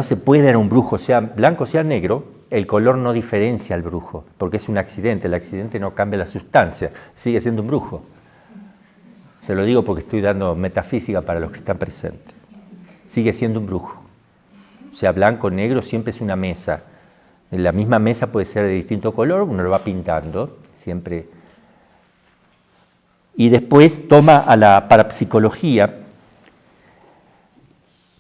se puede ir a un brujo, sea blanco, sea negro, el color no diferencia al brujo, porque es un accidente, el accidente no cambia la sustancia, sigue siendo un brujo. Se lo digo porque estoy dando metafísica para los que están presentes. Sigue siendo un brujo. Sea blanco o negro, siempre es una mesa. La misma mesa puede ser de distinto color, uno lo va pintando, siempre. Y después toma a la parapsicología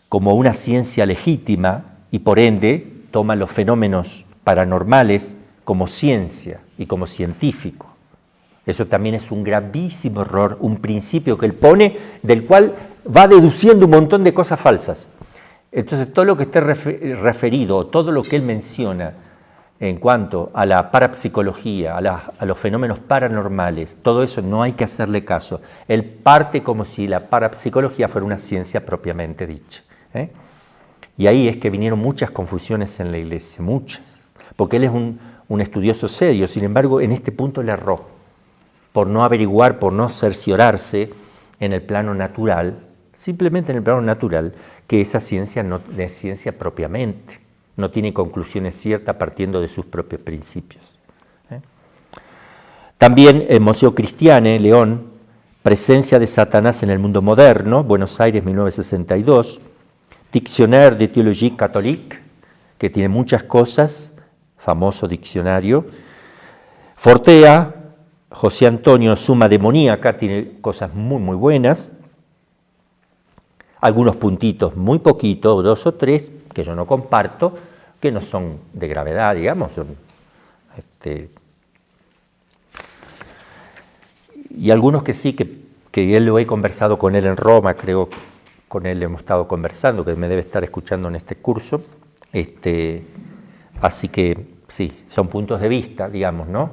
como una ciencia legítima y por ende toma los fenómenos paranormales como ciencia y como científico. Eso también es un gravísimo error, un principio que él pone, del cual va deduciendo un montón de cosas falsas. Entonces, todo lo que esté referido, todo lo que él menciona en cuanto a la parapsicología, a los fenómenos paranormales, todo eso no hay que hacerle caso. Él parte como si la parapsicología fuera una ciencia propiamente dicha. Y ahí es que vinieron muchas confusiones en la iglesia, muchas, porque él es un estudioso serio, sin embargo, en este punto le erró. Por no averiguar, por no cerciorarse en el plano natural, simplemente en el plano natural, que esa ciencia no es ciencia propiamente. no tiene conclusiones ciertas partiendo de sus propios principios. También Museo Cristiane, León, Presencia de Satanás en el mundo moderno, Buenos Aires, 1962, Dictionnaire de Théologie Catholique, que tiene muchas cosas, famoso diccionario, Fortea, José Antonio, Suma Demoníaca, tiene cosas muy, muy buenas, algunos puntitos muy poquitos, 2 o 3, que yo no comparto, que no son de gravedad, digamos, son, y algunos que sí, que él lo he conversado con él en Roma, creo, con él hemos estado conversando, que me debe estar escuchando en este curso, así que sí, son puntos de vista, digamos, ¿no?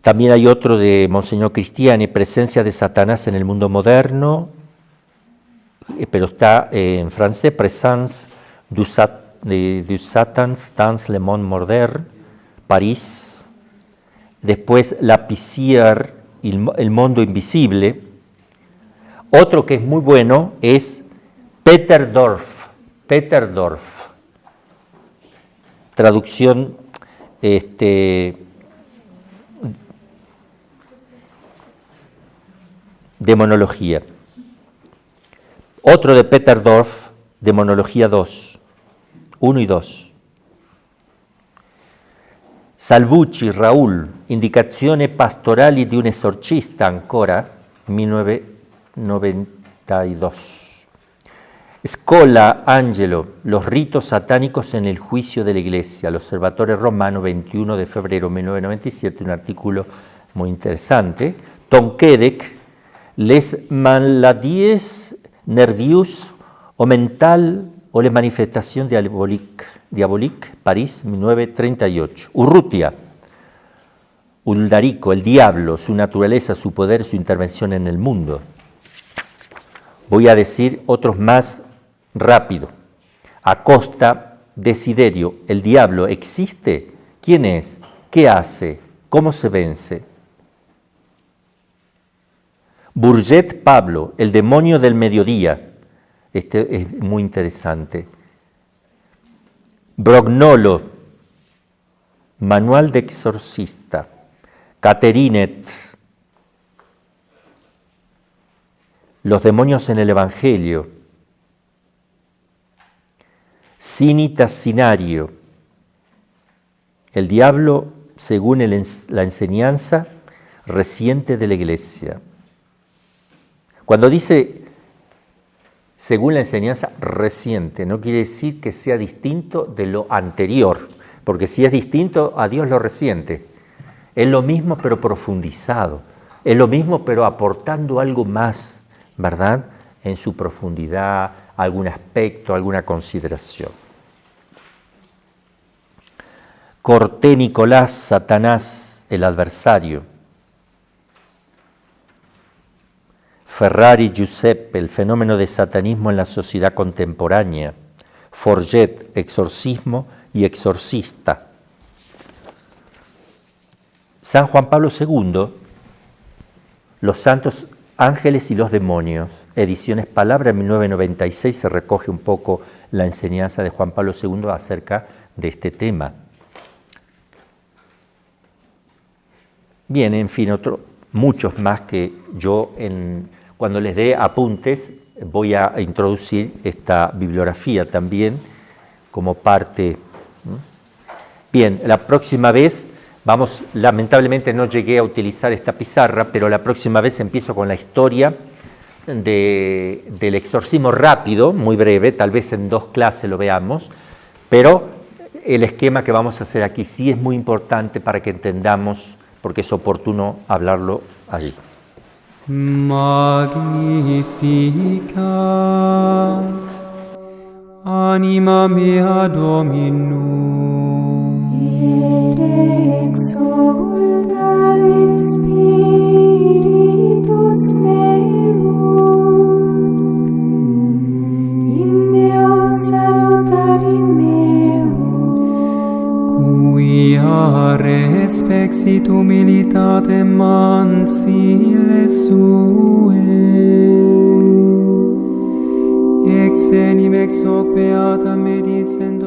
También hay otro de Monseñor Cristiani, Presencia de Satanás en el mundo moderno, pero está en francés, Présence du Satan dans le monde moderne, París. Después La Pisier, El mundo invisible. Otro que es muy bueno es Peter Dorf. Traducción Demonología. Otro de Peter Dorf, Demonología 2, 1 y 2. Salvucci, Raúl, Indicazione pastorali di un esorcista, ancora, 1992. Scola, Angelo, Los ritos satánicos en el juicio de la Iglesia, el Observatorio Romano, 21 de febrero de 1997, un artículo muy interesante. Tom Kedek, Les maladies nervieuses o mental o les manifestations diaboliques, París, 1938. Urrutia, Uldarico, el diablo, su naturaleza, su poder, su intervención en el mundo. Voy a decir otros más rápido. Acosta, Desiderio, el diablo existe. ¿Quién es? ¿Qué hace? ¿Cómo se vence? Bourget, Pablo, el demonio del mediodía. Este es muy interesante. Brognolo, Manual de exorcista. Caterinet, Los demonios en el Evangelio. Sinario, el diablo según la enseñanza reciente de la Iglesia. Cuando dice según la enseñanza reciente, no quiere decir que sea distinto de lo anterior, porque si es distinto, a Dios lo reciente. Es lo mismo pero profundizado, es lo mismo pero aportando algo más, ¿verdad? En su profundidad, algún aspecto, alguna consideración. Corté Nicolás, Satanás, el adversario. Ferrari Giuseppe, el fenómeno de satanismo en la sociedad contemporánea. Forget, exorcismo y exorcista. San Juan Pablo II, Los santos ángeles y los demonios, Ediciones Palabra, 1996, se recoge un poco la enseñanza de Juan Pablo II acerca de este tema. Bien, en fin, muchos más que yo cuando les dé apuntes voy a introducir esta bibliografía también como parte. Bien, la próxima vez lamentablemente no llegué a utilizar esta pizarra, pero la próxima vez empiezo con la historia del exorcismo rápido, muy breve, tal vez en 2 clases lo veamos, pero el esquema que vamos a hacer aquí sí es muy importante para que entendamos, porque es oportuno hablarlo allí. Magnifica anima mea Dominum, et exulta in spiritus meus, in Deo salutari meo, quia respexit humilitatem mansile sue, ex ex hoc beata medicens